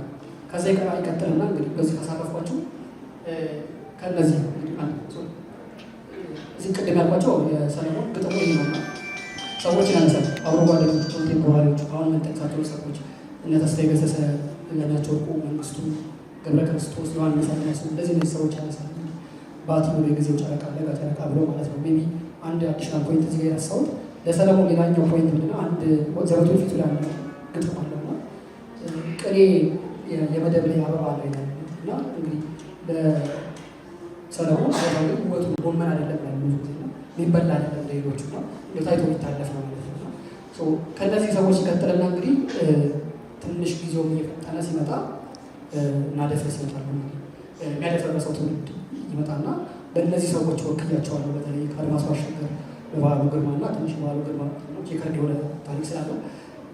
ከዛ ይቀጥልና እንግዲህ በዚህ ካሳረፏቸው ከእነዚህ እዚህ ቅድም ያልኳቸው የሰለሞን ግጥሞ ይህ ነውና ሰዎች ያነሳል አብሮ ጓደኞች ኮንቴምፖራሪዎቹ አሁን የምንጠቅሳቸው ሰዎች እነ ተስፋዬ ገሰሰ፣ ገናቸው ወርቁ፣ መንግስቱ ገብረ ክርስቶስ፣ ዮሐንስ አድማሱ እንደዚህ ሰዎች ያነሳል። በአቲ ነው የጊዜው ጨረቃ ለጋ ጨረቃ ብሎ ማለት ነው። ሜቢ አንድ አዲሽናል ፖይንት እዚህ ጋር ያነሳሁት ለሰለሞን ሌላኛው ፖይንት ምንድነው አንድ ዘበቱ ፊቱ ላይ ግጥም አለውና ቅኔ የመደብ ላይ አበባ ላይ ነው እና እንግዲህ ለሰለሞን አበባ ላይ ውበቱ ጎመን አይደለም ያለ ብዙ ጊዜ ነው የሚበላ አይደለም ሌሎቹ ነው ታይቶ የሚታለፍ ነው ማለት ነው። ከእነዚህ ሰዎች ይቀጥልና እንግዲህ ትንሽ ጊዜው እየፈጠነ ሲመጣ እናደፍርስ ይመጣሉ። የሚያደፈርሰው ትውልድ ይመጣና በእነዚህ ሰዎች ወክያቸዋለሁ። በተለይ ከአድማስ ባሻገር በባህሉ ግርማ እና ትንሽ ባህሉ ግርማ ቼከርድ የሆነ ታሪክ ስላለው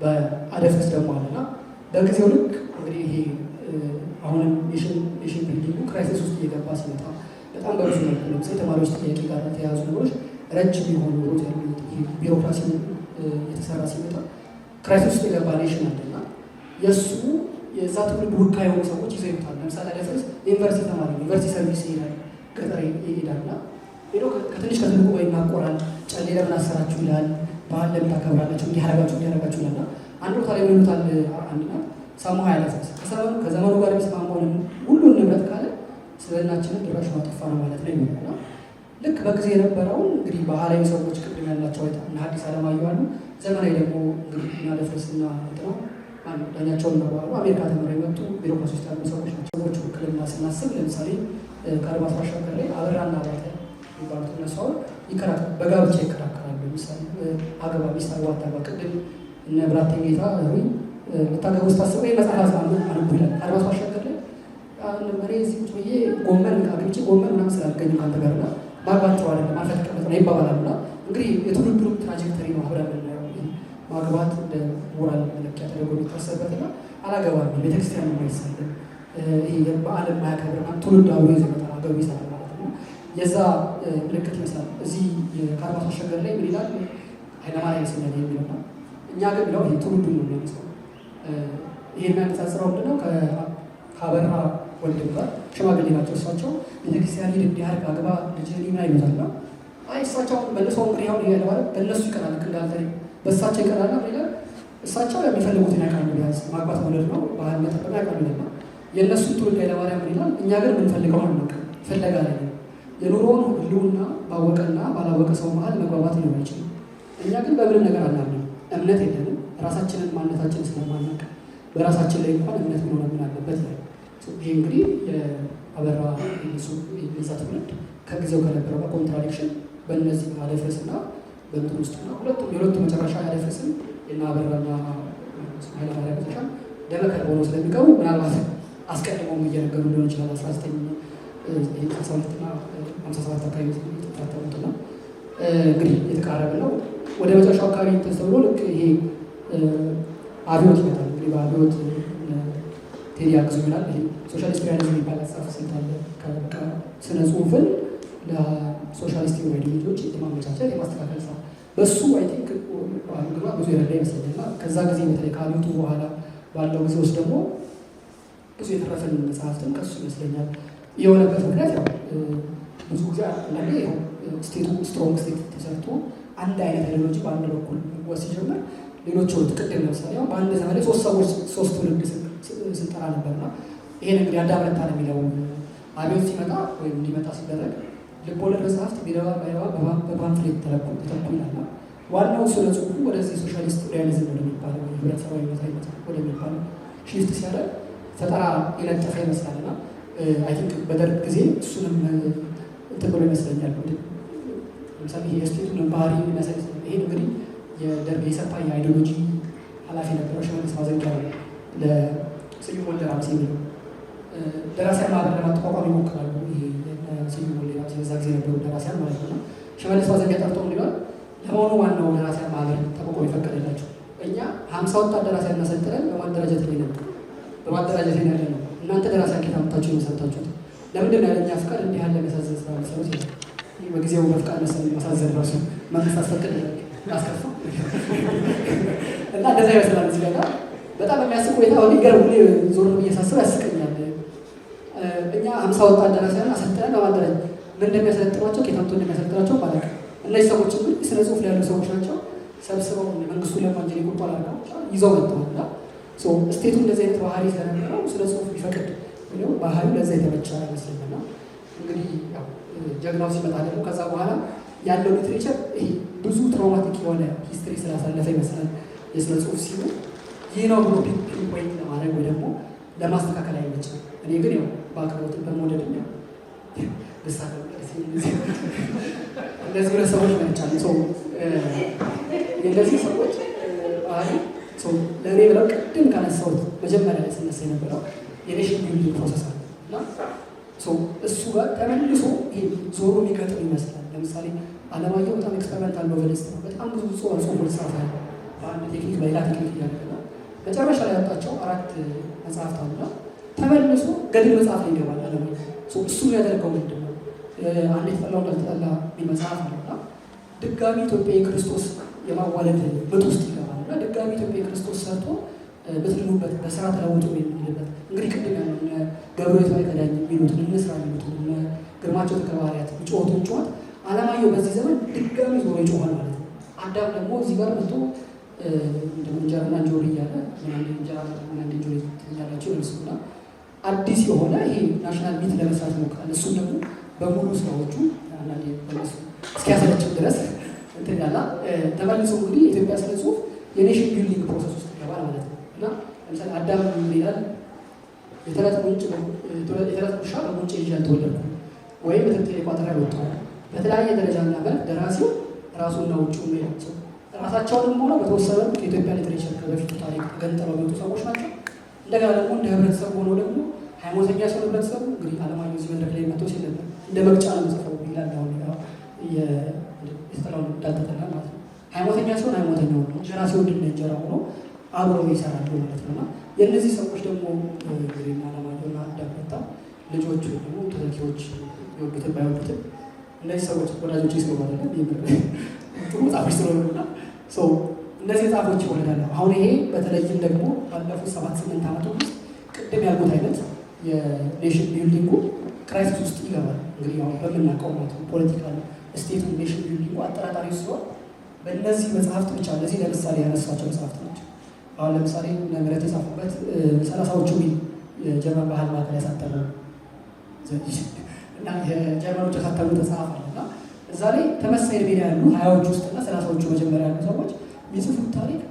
በአደፍርስ ደግሞ አለና በጊዜው ልክ እንግዲህ ይሄ አሁንም የሽን ቢልዲንጉ ክራይሲስ ውስጥ እየገባ ሲመጣ በጣም በብዙ መልኩ ለምሳሌ ተማሪዎች ጥያቄ ጋር የተያያዙ ነገሮች ረጅም የሆኑ ሮት ያሉ ቢሮክራሲ የተሰራ ሲመጣ ክራይሲስ ውስጥ የገባ ኔሽን አለና የዛ ትውልድ ውካይ የሆኑ ሰዎች ይዘው ይመጣል። ለምሳሌ አደፍርስ የዩኒቨርሲቲ ተማሪ ዩኒቨርሲቲ ሰርቪስ ይሄዳል፣ ገጠር ይሄዳልና ሄዶ ከትንሽ ከትልቁ ወይ ይናቆራል። ጨሌ ለምን አሰራችሁ ይላል፣ ባህል ለምን ታከብራላችሁ፣ እንዲያረጋችሁ ይላልና አንድ ቦታ ላይ ይሉታል። አንድና ሳሙሃ ያለፈስ ከዘመኑ ጋር የሚስማማውን ሁሉን ንብረት ካለ ስለናችንን ድራሽ ማጠፋ ነው ማለት ነው የሚሆነው። ልክ በጊዜ የነበረውን እንግዲህ ባህላዊ ሰዎች ቅድም ያላቸው እና ሐዲስ ዓለማየሁ አሉ። ዘመናዊ ደግሞ እንግዲህ እናደፍርስና እንትና ዳኛቸውን ነበሩ አሜሪካ ተመራ የመጡ ቢሮክራሲ ውስጥ ያሉ ሰዎች ናቸው። ሰዎች ውክልና ስናስብ ለምሳሌ ከአድማስ ባሻገር ላይ አበራና አባተ የሚባሉት እነሱ አሁን በጋብቻ ይከራከራሉ። ለምሳሌ አገባ ሚስት አግባ አታግባ ቅድም እነ ብራቴን ጌታ ልታገቡ ስታስበ መጽሐፍ አንቡ ይላል። አድማስ ባሻገር ላይ መሬ እዚህ ቁጭ ብዬ ጎመን አግብቼ ጎመን ምናምን ስላልገኙ ከአንተ ጋር እና ማግባት ጥሩ አይደለም አልፈ ተቀመጥ ነው ይባባላሉ። እና እንግዲህ የትውልዱ ትራጀክተሪ ነው አብረን የምናየው። ማግባት እንደ ሞራል መለኪያ ተደርጎ የሚታሰብበት እና አላገባም ቤተክርስቲያን የማይሳለን ይሄ በዓለም ማያከብር ትውልድ አብሮ ይዘው ይመጣል አገሩ ይሰራል ማለት ነው። የዛ ምልክት ይመስላል። እዚህ ከአድማስ ባሻገር ላይ ምን ይላል ኃይለማርያም ይመስለኛል የሚለውና እኛ ግን ብለው ይሄ ትውልዱን ነው የሚመስለው። ይሄ የሚያነጻጽረው ምንድነው ከአበራ ወልድም ጋር ሽማግሌ ናቸው። እሳቸው ቤተክርስቲያን ሄድ እንዲያርግ አግባ ልጅህን ይምና ይሉታልና አይ እሳቸው መልሰው እንግዲህ አሁን ይሄ ለማለት በእነሱ ይቀራል ልክ እንዳልተሪ በእሳቸው ይቀራልና ሌላ እሳቸው የሚፈልጉትን ያውቃሉ። ቢያንስ ማግባት መውለድ ነው ባህል መጠበቅ ያውቃሉ። ና የእነሱን ትውልድ ኃይለማርያም ምን ይላል እኛ ግን የምንፈልገው አንመቅ ፈለጋ ላይ የኑሮውን ህልውና ባወቀና ባላወቀ ሰው መሀል መግባባት ሊሆን አይችልም። እኛ ግን በምንም ነገር አናምንም፣ እምነት የለንም። ራሳችንን ማንነታችን ስለማናውቅ በራሳችን ላይ እንኳን እምነት ሊሆን ምን አለበት ነው። ይሄ እንግዲህ የአበራ የዛ ትውልድ ከጊዜው ከነበረው ኮንትራዲክሽን በእነዚህ አደፍርስና በምድር ውስጥና የሁለቱ መጨረሻ ያደፍርስን እና አበራና ኃይለማርያም መጨረሻ ደመከር ሆኖ ስለሚቀሩ ምናልባት አስቀድሞም እየነገሩ ሊሆን ይችላል። 1962ና 57 አካባቢ የተታተሙትና እንግዲህ የተቃረበ ነው። ወደ መጨረሻው አካባቢ ተስተውሎ ልክ ይሄ አብዮት ይመጣል። እንግዲህ በአብዮት ቴዲ አግዞ ይላል። ይሄ ሶሻሊስት ሪያሊዝም የሚባል አጻፍ ስልት አለ። ስነ ጽሁፍን ለሶሻሊስት አይዲዮሎጂዎች የማመቻቸት የማስተካከል ስራ በሱ አይ ቲንክ ግባ ብዙ የረዳ ይመስለኛል። ከዛ ጊዜ በተለይ ከአብዮቱ በኋላ ባለው ጊዜ ውስጥ ደግሞ ብዙ የተረፈን መጽሐፍትን ከሱ ይመስለኛል የሆነበት ምክንያት ያው ብዙ ጊዜ ለኔ ስቴቱ ስትሮንግ ስቴት ተሰርቶ አንድ አይነት አይዲዮሎጂ በአንድ በኩል ወስ ሲጀምር ሌሎች ወጥ ቅድም ለምሳሌ በአንድ ዘመን ላይ ሶስት ትውልድ ስልጠና ነበርና ይሄን እንግዲህ አዳምረታ ነው የሚለው አብዮት ሲመጣ ወይም እንዲመጣ ሲደረግ ልቦለድ መጽሐፍት ቢረባ ባይረባ በፓምፍሌት ተለቁ ይላል። ዋናው ስነ ጽሁፉ ወደዚህ ሶሻሊስት ሪያሊዝም ወደሚባለው ህብረተሰባዊ መሳይነት ወደሚባለው ሺፍት ሲያደርግ ፈጠራ የለጠፈ ይመስላልና አይ ቲንክ በደርግ ጊዜ እሱንም እንትን ብሎ ይመስለኛል። ለምሳሌ የስቴቱን ባህሪ የሚያሳይ ይሄ እንግዲህ የደርግ የሰፓ የአይዲዮሎጂ ኃላፊ ነበረው ሽመልስ ማዘንጊያ ለስዩም ወልደ ራምሴ የሚለው ደራሲያን ማህበር ለማቋቋም ይሞክራሉ። ይሄ ስዩም ወልደ ራምሴ በዛ ጊዜ ነበሩ ደራሲያን ማለት ነው። ሽመልስ ማዘንጊያ ጠርቶ እንዲሏል ለመሆኑ ዋናው ደራሲያን ማህበር ተቋቋም የፈቀደላቸው እኛ 50 ወጣት ደራሲያን እናሰልጥነን በማደራጀት ላይ ነበር በማደራጀት ላይ ያለ ነው። እናንተ ደራሲያን ኬት አምጥታችሁ የመሰረታችሁት ለምንድን ነው ያለኛ ፍቃድ እንዲህ ያለ የሚያሳዝን ስራ ሰሩት ይላል። በጊዜው በፍቃድ መሰለኝ ማሳዘን ራሱ መንግስት አስፈቅድ አስከፋ እና እንደዛ ይመስላል። እዚህ ጋር በጣም የሚያስቅ ሁኔታ የሚገርም ዞር እየሳስብ ያስቀኛል። እኛ 50 ወጣት ደራሲያን አሰልጥነን በማደራጀት ምን እንደሚያሰለጥኗቸው ኬት አምጥቶ እንደሚያሰለጥናቸው ማለት ነው። እነዚህ ሰዎች ግን ስነ ጽሁፍ ላይ ያሉ ሰዎች ናቸው። ሰብስበው መንግስቱ ለማንጀል ቁርጧል አድርገው ይዘው መጥተዋል እና ስቴቱ እንደዚህ አይነት ባህሪ ስለነበረው ስለ ጽሁፍ ቢፈቅድ ባህሪው ለዛ የተመቸ ይመስለኛልና እንግዲህ ያው ጀግናው ሲመጣ ደግሞ ከዛ በኋላ ያለው ሊትሬቸር ይሄ ብዙ ትራውማቲክ የሆነ ሂስትሪ ስላሳለፈ ይመስላል የስነ ጽሁፍ ሲሉ ይህ ነው ብሎ ፒንፖይንት ለማድረግ ወይ ደግሞ ለማስተካከል አይመችም። እኔ ግን ያው በአቅርቦትን በመውደድ ነው ብሳ እንደዚህ ሁለት ሰዎች መቻል የእነዚህ ሰዎች ባህሪ ለእኔ ብለው ቅድም ካነሳሁት መጀመሪያ ላይ ስነሳ የነበረው የኔሽን ቢልዲንግ ፕሮሰስ አለ እና እሱ ጋር ተመልሶ ዞሮ የሚገጥም ይመስላል። ለምሳሌ አለማየሁ በጣም ኤክስፐሪመንታል ኖቨሊስት ነው። በጣም ብዙ ጽሁፎች ጻፈ በአንድ ቴክኒክ በሌላ ቴክኒክ እያደረገ መጨረሻ ላይ ያወጣቸው 4 መጽሐፍት አሉና ተመልሶ ገድል መጽሐፍ ላይ ይገባል አለማየሁ። እሱ ያደረገው ምንድን ነው? አንድ የተጠላው እንዳልተጠላ መጽሐፍ አለና ድጋሚ ኢትዮጵያ የክርስቶስ የማዋለድ ምጥ ውስጥ ይገባል እና ድጋሚ ኢትዮጵያ የክርስቶስ ሰርቶ ብትልኑበት በስራ ተለውጦ የሚልበት እንግዲህ ቅድም ያለ ገብረሕይወት ባይከዳኝ የሚሉትን እንስራ የሚሉትን ግርማቸው ተከባሪያት ጨዋታውን ጨዋት አለማየሁ በዚህ ዘመን ድጋሚ ዞሮ ይጮሃል ማለት ነው። አዳም ደግሞ እዚህ ጋር መጥቶ እንጀራና እንጆሪ እያለ እንጀራ እንጆሪ ያላቸው ለምስሉና አዲስ የሆነ ይሄ ናሽናል ሚት ለመስራት ይሞክራል። እሱም ደግሞ በሙሉ ስራዎቹ አንዳንዴ በነሱ እስኪያሰለችም ድረስ እንትን ያላ ተመልሶ እንግዲህ የኢትዮጵያ ስነ ጽሁፍ የኔሽን ቢልዲንግ ፕሮሰስ ውስጥ ይገባል ማለት ነው እና ለምሳሌ አዳም ይላል የተረት ውሻ በሙንጭ ይዤ አልተወለድኩም ወይም በትምህርት ቋጠራ ይወጣዋል። በተለያየ ደረጃና መልክ ደራሲው ራሱና ውጭ የሚላቸው ራሳቸውንም ሆነ በተወሰነ ከኢትዮጵያ ሊትሬቸር ከበፊቱ ታሪክ ተገንጥለው የወጡ ሰዎች ናቸው። እንደገና ደግሞ እንደ ህብረተሰብ ሆኖ ደግሞ ሃይማኖተኛ ሰው ህብረተሰቡ እንግዲህ አለማየሁ እዚህ መድረክ ላይ መጥቶ ሲል ነበር እንደ መቅጫ ነው የሚጽፈው ይላል። አሁን የተጠላው እንዳልተጠላ ማለት ነው። ሃይማኖተኛ ሲሆን ሃይማኖተኛ ሆኖ እንጀራ ሲወድ እንጀራ ሆኖ አብረው ይሰራሉ ማለት ነው እና የእነዚህ ሰዎች ደግሞ እንግዲህ አለማየሁና እንዳልመጣ ልጆቹ ደግሞ ተተኪዎች የወዱትን ባይወዱትም እነዚህ ሰዎች ወዳጆች ይስበባል ጥሩ ጻፎች ስለሆኑና እነዚህ ጻፎች ይወለዳሉ። አሁን ይሄ በተለይም ደግሞ ባለፉት 7-8 ዓመቶች ውስጥ ቅድም ያልኩት አይነት የኔሽን ቢልዲንጉ ክራይሲስ ውስጥ ይገባል። እንግዲህ አሁን በምናውቀው ማለት ነው ፖለቲካል ስቴቱ ኔሽን ቢልዲንጉ አጠራጣሪ ሲሆን በእነዚህ መጽሐፍት ብቻ እነዚህ ለምሳሌ ያነሷቸው መጽሐፍት ናቸው። አሁን ለምሳሌ ምህረት የጻፉበት 30ዎቹ የጀርመን ባህል ማዕከል ያሳተመ እና የጀርመኖች ያሳተሙ ተጻፈ እና እዛ ላይ ተመሳሳይ ዕድሜ ያሉ 20ዎቹ ውስጥና 30ዎቹ መጀመሪያ ያሉ ሰዎች የሚጽፉት ታሪክ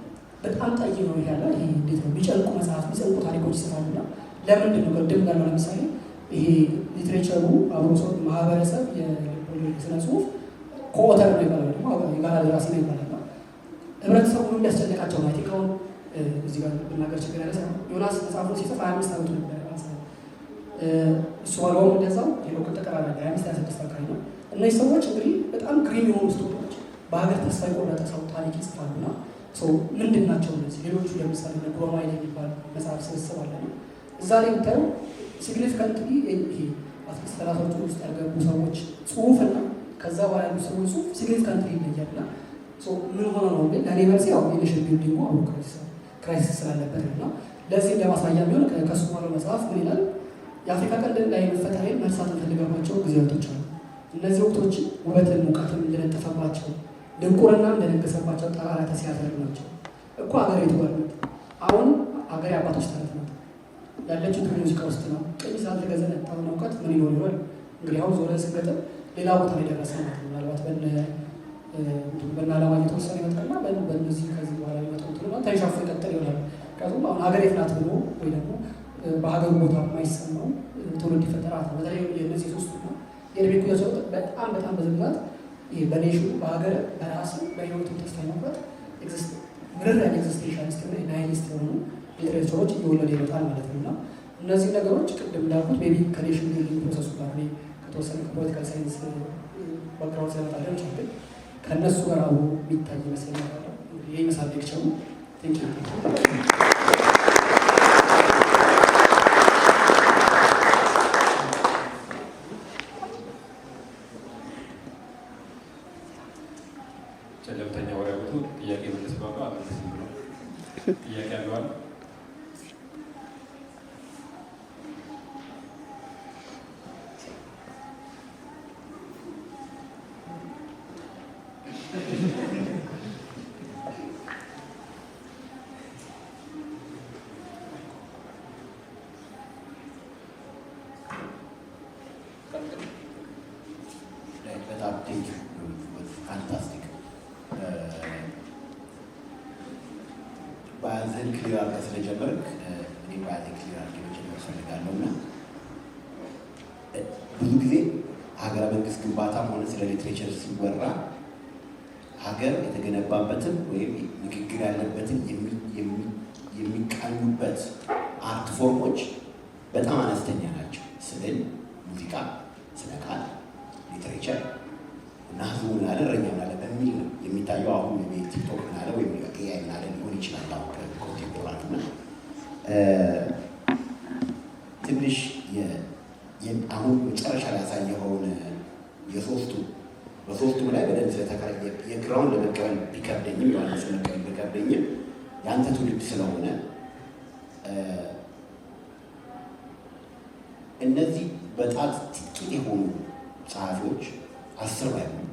በጣም ጠይ ነው ያለ። ይሄ እንዴት ነው የሚጨንቁ መጽሐፍ የሚጨንቁ ታሪኮች ይጽፋሉና ለምንድን ነው ቅድም እንዳለው ለምሳሌ ይሄ ሊትሬቸሩ አብሮ ሰው ማህበረሰብ የስነ ጽሁፍ ኮኦተር ነው ይባላል፣ ደግሞ የጋራ ደራሲ ነው ይባላል። ህብረተሰቡ የሚያስጨንቃቸው ነው። አሁን እዚህ ጋር ብናገር ችግር ያለ ሳይሆን ዮናስ መጽሐፉን ሲጽፍ 25 ዓመቱ ነበር። እሱ ዋጋውም እንደዛው ሌሎ ተቀራራቢ 25-26 አካባቢ ነው። እነዚህ ሰዎች እንግዲህ በጣም ግሪን የሆኑ ስቶሪዎች በሀገር ተስፋ የቆረጠ ሰው ታሪክ ይጽፋሉና ምንድን ናቸው እነዚህ ሌሎቹ? ለምሳሌ ጉራማይሌ የሚባል መጽሐፍ ስብስብ አለ ነው እዛ ላይ ብታዩ ሲግኒፊካንትሊ ይሄ አትሊስት ሰላሳዎቹ ውስጥ ያልገቡ ሰዎች ጽሁፍና ከዛ በኋላ ያሉ ሰዎች ጽሁፍ ሲግኒፊካንትሊ ይለያል። እና ምን ሆነ ነው ግን ለእኔ መልስ ያው የኔሽን ቢልዲንግ አሁን ክራይሲስ ስላለበት ነው። እና ለዚህ ለማሳያ የሚሆን ከሱ ባለው መጽሐፍ ምን ይላል? የአፍሪካ ቀንድ ላይ መፈጠሬን መርሳት እንፈልጋባቸው ጊዜያቶች አሉ። እነዚህ ወቅቶች ውበትን ሙቀትን እንደነጠፈባቸው ድንቁርና እንደነገሰባቸው ጠራራ ተሲያደርግ ናቸው እኮ ሀገር የተወርነት አሁን ሀገር የአባቶች ተረት ነው ያለችው ሙዚቃ ውስጥ ነው። ቅኝ ስላልተገዘነታውን እውቀት ምን ይኖር ይሆን እንግዲህ አሁን ዞረን ስንገጥም ሌላ ቦታ ላይ ደረሰ ማለት ነው። ምናልባት በና ዓላማ እየተወሰነ ይመጣልና በእነዚህ ከዚህ በኋላ ይመጣውትና ተንሻፎ ይቀጥል ይሆናል። ምክንያቱም አሁን ሀገር የት ናት ብሎ ወይ ደግሞ በሀገሩ ቦታ የማይሰማው ትውልድ ይፈጠራል። በተለይ የእነዚህ ሶስቱ ነው የእድሜ ኩያቸው በጣም በዝብዛት በኔሽኑ በሀገር በራስ በህይወቱ ተስፋ መቁረጥ ምርር ኤግዚስቴንሻሊስት እና ናይሊስት የሆኑ ሊትሬቸሮች እየወለደ ይመጣል ማለት ነው። እና እነዚህ ነገሮች ቅድም እንዳልኩት ሜይ ቢ ከኔሽን ቢልዲንግ ፕሮሰሱ ጋር ከተወሰነ ከፖለቲካል ሳይንስ ባክግራውንድ ስለመጣ ሊሆን ይችላል፣ ግን ከእነሱ ጋር አብሮ የሚታይ ይመስለኛል። ይህ ይመስላል ሌክቸሩ። ቴንክ ዩ። ጨለምተኛ ወሬ አውጥቶ ጥያቄ መለስ ባባ አመለስ ብሎ ጥያቄ አለዋል። በጣም ቴንክ ዩ ፋንታስቲክ ባያዝህን ክሊር አድርገህ ስለጀመርክ እኔ ባያዝህን ክሊር አድርጌ መጀመር እፈልጋለሁ። እና ብዙ ጊዜ ሀገረ መንግስት ግንባታም ሆነ ስለ ሊትሬቸር ሲወራ ሀገር የተገነባበትን ወይም ንግግር ያለበትን የሚቃኙበት አርት ፎርሞች በጣም አነስተኛ ናቸው። ስዕል፣ ሙዚቃ፣ ስነ ቃል፣ ሊትሬቸር እና ህዝቡ ምን አለ እረኛ ምን አለ በሚል ነው የሚታየው። አሁን ቲክቶክ ምን አለ ወይም ኤአይ ምን አለ ሊሆን ይችላል። አሁን ኮንቴምፖራሪ እና ትንሽ አሁን መጨረሻ ላይ ያሳየኸውን በሶስቱም ላይ በደንብ ስለተከረ የግራውን ለመቀበል ቢከብደኝም ዮሐንስ ለመቀበል ቢከብደኝም የአንተ ትውልድ ስለሆነ እነዚህ በጣት ጥቂት የሆኑ ጸሐፊዎች 10 ባይሆኑ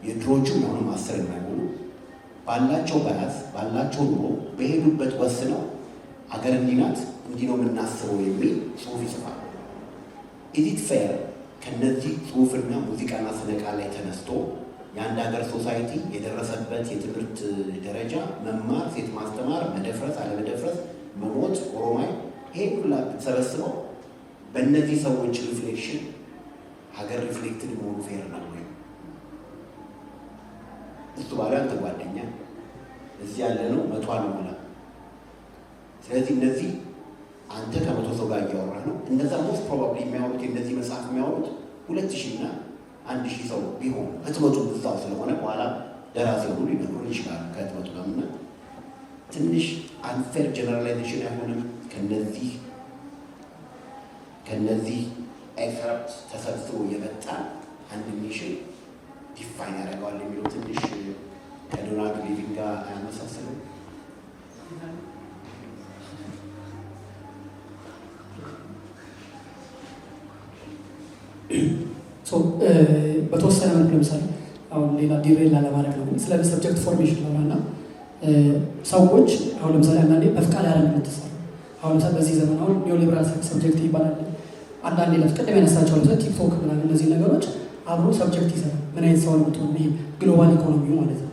የድሮቹም አሁንም 10 የማይሆኑ ባላቸው በራስ ባላቸው ኑሮ በሄዱበት ወስነው አገር እንዲህ ናት እንዲህ ነው የምናስበው የሚል ጽሁፍ ይጽፋል። ኢዚት ፌር ከነዚህ ጽሁፍና ሙዚቃና ስነ ቃል ላይ ተነስቶ የአንድ ሀገር ሶሳይቲ የደረሰበት የትምህርት ደረጃ መማር፣ ሴት ማስተማር፣ መደፍረስ፣ አለመደፍረስ፣ መሞት፣ ኦሮማይ ይሄ ሁላ ብትሰበስበው በእነዚህ ሰዎች ሪፍሌክሽን ሀገር ሪፍሌክትድ መሆኑ ፌር ነው ወይ? እሱ ባለ አንተ ጓደኛ እዚህ ያለ ነው 100 አልሞላ። ስለዚህ እነዚህ አንተ ከ100 ሰው ጋር እያወራህ ነው። እነዛ ሞስት ፕሮባብሊ የሚያወሩት የእነዚህ መጽሐፍ የሚያወሩት 2000 እና 1000 ሰው ቢሆኑ ህትመቱ ብዛው ስለሆነ በኋላ ደራሲ ሆኑ ሊነግሩን ይችላሉ። ከህትመቱ ጋርና ትንሽ አንፌር ጀነራላይዜሽን አይሆንም? ከነዚህ ኤክስትራክት ተሰብስቦ የመጣ አንድ ኔሽን ዲፋይን ያደርገዋል የሚለው ትንሽ ከዶናልድ ሌቪን ጋር አያመሳሰልም? በተወሰነ መልኩ ለምሳሌ አሁን ሌላ ዲሬላ ለማድረግ ነው ስለ ሰብጀክት ፎርሜሽን ነው እና ሰዎች አሁን ለምሳሌ አንዳንዴ በፍቃድ ያደረግ የምትሰራ አሁን ለምሳሌ በዚህ ዘመን አሁን ኒዮሊበራል ሰብጀክት ይባላል። አንዳንዴ ለፍቅድም ያነሳቸው ለምሳሌ ቲክቶክ ምናምን እነዚህ ነገሮች አብሮ ሰብጀክት ይሰራል። ምን አይነት ሰው ነው የምትሆኑ? ይሄ ግሎባል ኢኮኖሚው ማለት ነው።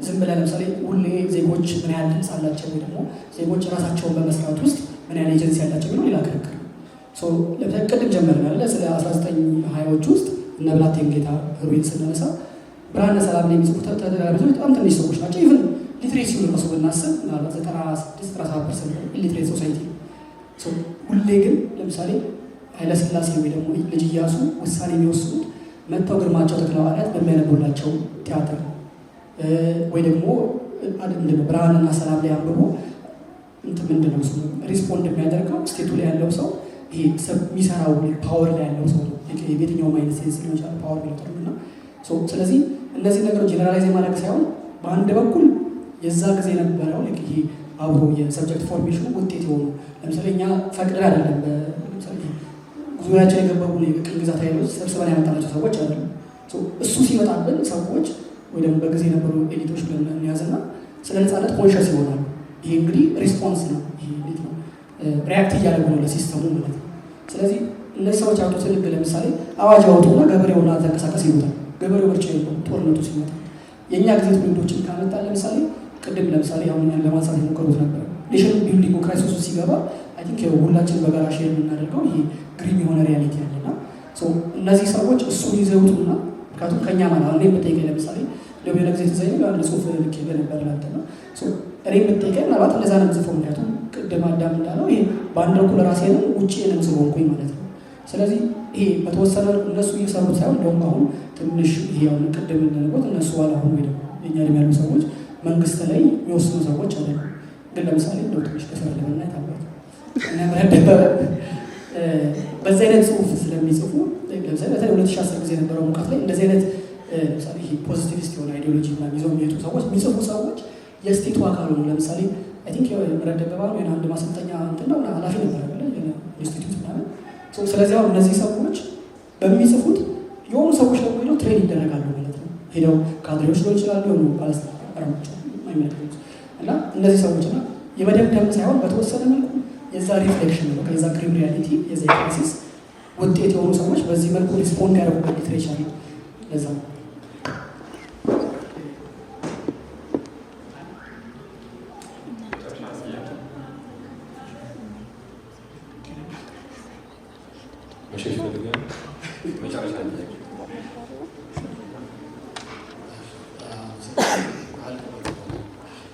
ዝም ብለህ ለምሳሌ ሁሌ ዜጎች ምን ያህል ድምፅ አላቸው ወይ ደግሞ ዜጎች ራሳቸውን በመስራት ውስጥ ምን ያህል ኤጀንሲ ያላቸው ብሎ ሌላ ክርክር። ለምሳሌ ቅድም ጀመርን ያለ ስለ 1920ዎች ውስጥ እነ ብላቴንጌታ ህሩይን ስናነሳ ብርሃነ ሰላም ላይ የሚጽፉት ተደራቢዎች በጣም ትንሽ ሰዎች ናቸው። ኢቨን ሊትሬሲውን ራሱ ብናስብ ምናልባት 96-97% ኢሊትሬት ሶሳይቲ ነው። ሁሌ ግን ለምሳሌ ኃይለሥላሴ ወይ ደግሞ ልጅ ኢያሱ ውሳኔ የሚወስኑት መጥተው ግርማቸው ተክለሐዋርያት በሚያነቡላቸው ቲያትር ወይ ደግሞ ብርሃንና ሰላም ላይ አንብቦ ምንድን ነው ሪስፖንድ የሚያደርገው ስቴቱ ላይ ያለው ሰው ይሄ የሚሰራው ፓወር ላይ ያለው ሰው ነው። የትኛውም አይነት ሴንስ ሊሆን ይችላል ፓወር ቢለጥርም እና ስለዚህ እነዚህ ነገሮች ጀነራላይዝ የማድረግ ሳይሆን በአንድ በኩል የዛ ጊዜ የነበረው ይሄ አብሮ የሰብጀክት ፎርሜሽኑ ውጤት የሆኑ ለምሳሌ እኛ ፈቅደን አይደለም ዙሪያቸው የገበቡ የቅኝ ግዛት ኃይሎች ሰብስበን ያመጣናቸው ሰዎች አይደለም። እሱ ሲመጣብን ሰዎች ወይ ደግሞ በጊዜ የነበሩ ኤሊቶች ብለን እንያዝና ስለ ነፃነት ኮንሸስ ይሆናሉ። ይሄ እንግዲህ ሪስፖንስ ነው። ይሄ እንዴት ነው ሪያክት እያደረጉ ነው ለሲስተሙ ማለት ነው። ስለዚህ እነዚህ ሰዎች ያወጡትን ህግ ለምሳሌ አዋጅ ያወጡና ገበሬውን ተንቀሳቀስ ይሉታል። ገበሬው ምርጫ የለውም ጦርነቱ ሲመጣ። የእኛ ጊዜ ትውልዶችን ካመጣ ለምሳሌ ቅድም ለምሳሌ አሁን ለማንሳት የሞከሩት ነበር ኔሽን ቢልዲንግ ክራይሲስ ሲገባ አይ ቲንክ ሁላችን በጋራ ሼር የምናደርገው ይሄ ግሪን የሆነ ሪያሊቲ ያለና እነዚህ ሰዎች እሱን ይዘውቱና ምክንያቱም ከእኛ ማለት አሁን የምጠይቀኝ ለምሳሌ ለሆነ ጊዜ ትዘይ አንድ ጽሁፍ ልክ ነበር ላንተና እኔ የምጠይቀኝ ምናልባት እንደዛ ነው የምጽፈው። ምክንያቱም ቅድም አዳም እንዳለው ይሄ በአንድ በኩል ራሴንም ውጭ ነው ስለሆንኩኝ ማለት ነው። ስለዚህ ይሄ በተወሰነ እነሱ እየሰሩት ሳይሆን እንደውም አሁን ትንሽ ይሄ አሁን ቅድም እንደነገርኩት እነሱ ባላ አሁን ወይ ደግሞ የእኛ ዕድሜ ያሉ ሰዎች መንግስት ላይ የሚወስኑ ሰዎች አለ። ግን ለምሳሌ እንደው ትንሽ ከስራ ለምና ታባት እና ምረደበ በዚህ አይነት ጽሁፍ ስለሚጽፉ ለምሳሌ በተለይ 2010 ጊዜ የነበረው ሙቀት ላይ እንደዚህ አይነት ለምሳሌ ይሄ ፖዚቲቪስት የሆነ አይዲዮሎጂ እና ይዘው የሚሄዱ ሰዎች የሚጽፉ ሰዎች የስቴቱ አካል ነው። ለምሳሌ አይ ቲንክ ምረደበባ ነው አንድ ማሰልጠኛ እንትና ኃላፊ ነበር አይደል ኢንስቲትዩት ምናምን። ስለዚህ አሁን እነዚህ ሰዎች በሚጽፉት የሆኑ ሰዎች ደግሞ ሄደው ትሬን ይደረጋሉ ማለት ነው። ሄደው ካድሬዎች ሊሆን ይችላሉ የሆኑ ባለስልጣናት አይመለከቱም እና እነዚህ ሰዎች እና የመደምደም ሳይሆን በተወሰነ መልኩ የዛ ሪፍሌክሽን ነው ከዛ ግሪም ሪያሊቲ የዛ ክራይሲስ ውጤት የሆኑ ሰዎች በዚህ መልኩ ሪስፖንድ ያደረጉበት ሊትሬቸር ነው። ለዛ ነው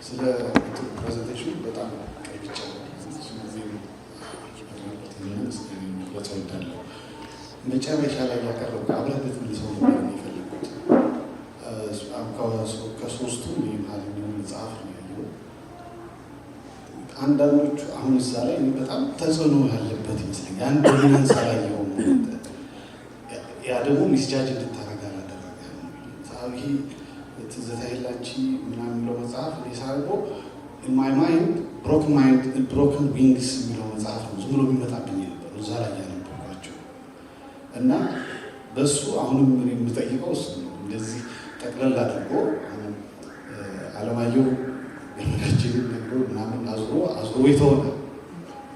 ስለ ፕሬዘንቴሽኑ በጣም ቀይቻ ወጣለሁ። መጨረሻ ላይ ያቀረቡ አብረህ ልትመልሰው ነበር የፈለጉት ከሶስቱ መሀል የሚሆን መጽሐፍ ነው ያለው። አንዳንዶቹ አሁን እዛ ላይ በጣም ተጽዕኖ ያለበት ይመስለኛል። ያን ዶሚናንስ አላየሁም። ያ ደግሞ ሚስጃጅ እንድታረጋ ላደረገ ጸሐፊ ትዝታ የላች ምናምን የሚለው መጽሐፍ ሳርገው ማይ ማይንድ ብሮክን ዊንግስ የሚለው መጽሐፍ ነው ዝም ብሎ የሚመጣብኝ ነበር እዛ ላይ ያነበርኳቸው እና በእሱ አሁንም የምጠይቀው እሱ ነው። እንደዚህ ጠቅለል አድርጎ አለማየሁ የመናችንን ነግሮ ምናምን አዙሮ የተሆነ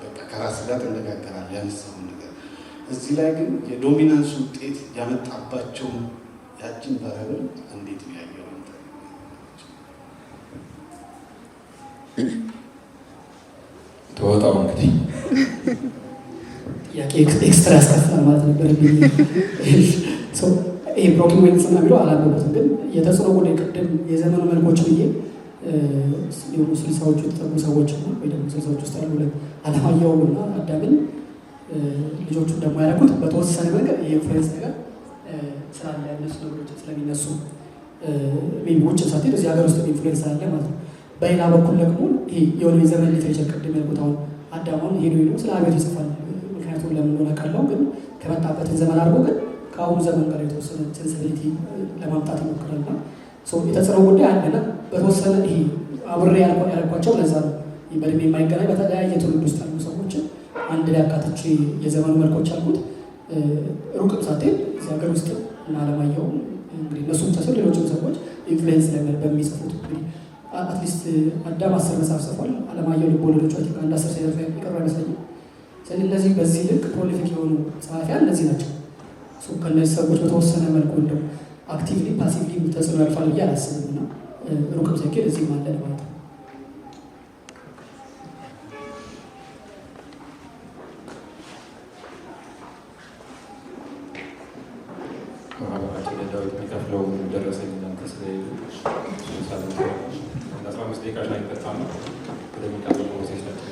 በቃ ከራስ ጋር ተነጋገራል ያነሳውን ነገር። እዚህ ላይ ግን የዶሚናንስ ውጤት ያመጣባቸውን ያችን ቫሪያብል እንዴት ነው ያየው? ተወጣው እንግዲህ ጥያቄ ኤክስትራ ያስከፍላል ማለት ነበር። ይሄ ብሮኪንግ ዊንግስ እና የሚለው አላበበትም፣ ግን የተጽዕኖ ጉዳይ ቅድም የዘመኑ መልኮች ብዬ የሆኑ ስልሳዎቹ የተጠጉ ሰዎች እና ወይ ደግሞ ስልሳዎች ውስጥ ያሉ አለማየሁ እና አዳምን ልጆቹ ደግሞ ያደረጉት በተወሰነ መንገድ የኢንፍሉዌንስ ነገር ስላለ ያነሱ ነገሮች ስለሚነሱ ውጭ ሳትሄድ እዚህ ሀገር ውስጥ ኢንፍሉዌንስ ስላለ ማለት ነው። በሌላ በኩል ደግሞ ይሄ የሆነ የዘመን ሊትሬቸር ቅድም ያልኩት አሁን አዳማውን ሄዶ ስለ ሀገር ይጽፋል። ምክንያቱም ለምን ሆነ ቀለው ግን ከመጣበትን ዘመን አድርጎ ግን ከአሁኑ ዘመን ጋር የተወሰነ ሴንሲቢሊቲ ለማምጣት ይሞክራልና የተጽዕኖ ጉዳይ አለና በተወሰነ ይሄ አብሬ ያልኳቸው ለዛ ነው። በእድሜ የማይገናኝ በተለያየ ትውልድ ውስጥ ያሉ ሰዎችን አንድ ላይ አካትቼ የዘመኑ መልኮች አልኩት። ሩቅም ሳትሄድ እዚህ ሀገር ውስጥ እና አለማየሁ እንግዲህ እነሱ ብቻ ሲሆን ሌሎችም ሰዎች ኢንፍሉዌንስ ነገር በሚጽፉት እንግዲህ አትሊስት አዳም 10 መጽሐፍ ጽፏል። አለማየሁ ልቦለዶች አንድ 10 ሳይዘፍ የሚቀሩ አይመስለኝም። ስለዚህ እነዚህ በዚህ ልክ ፕሮሊፊክ የሆኑ ጸሐፊያን እነዚህ ናቸው። ከእነዚህ ሰዎች በተወሰነ መልኩ እንደው አክቲቭሊ ፓሲቭሊ ተጽዕኖ ያልፋል ብዬ አላስብም እና ሩቅም ሳይኬድ እዚህ ማለን ማለት ነው። ማህበራችን ለዳዊት የሚከፍለው ደረሰኝ እናንተ ስለሄዱ 15 ደቂቃ ላይ ይጠጣና ወደሚቀጥለው ፕሮሴስ ናቸው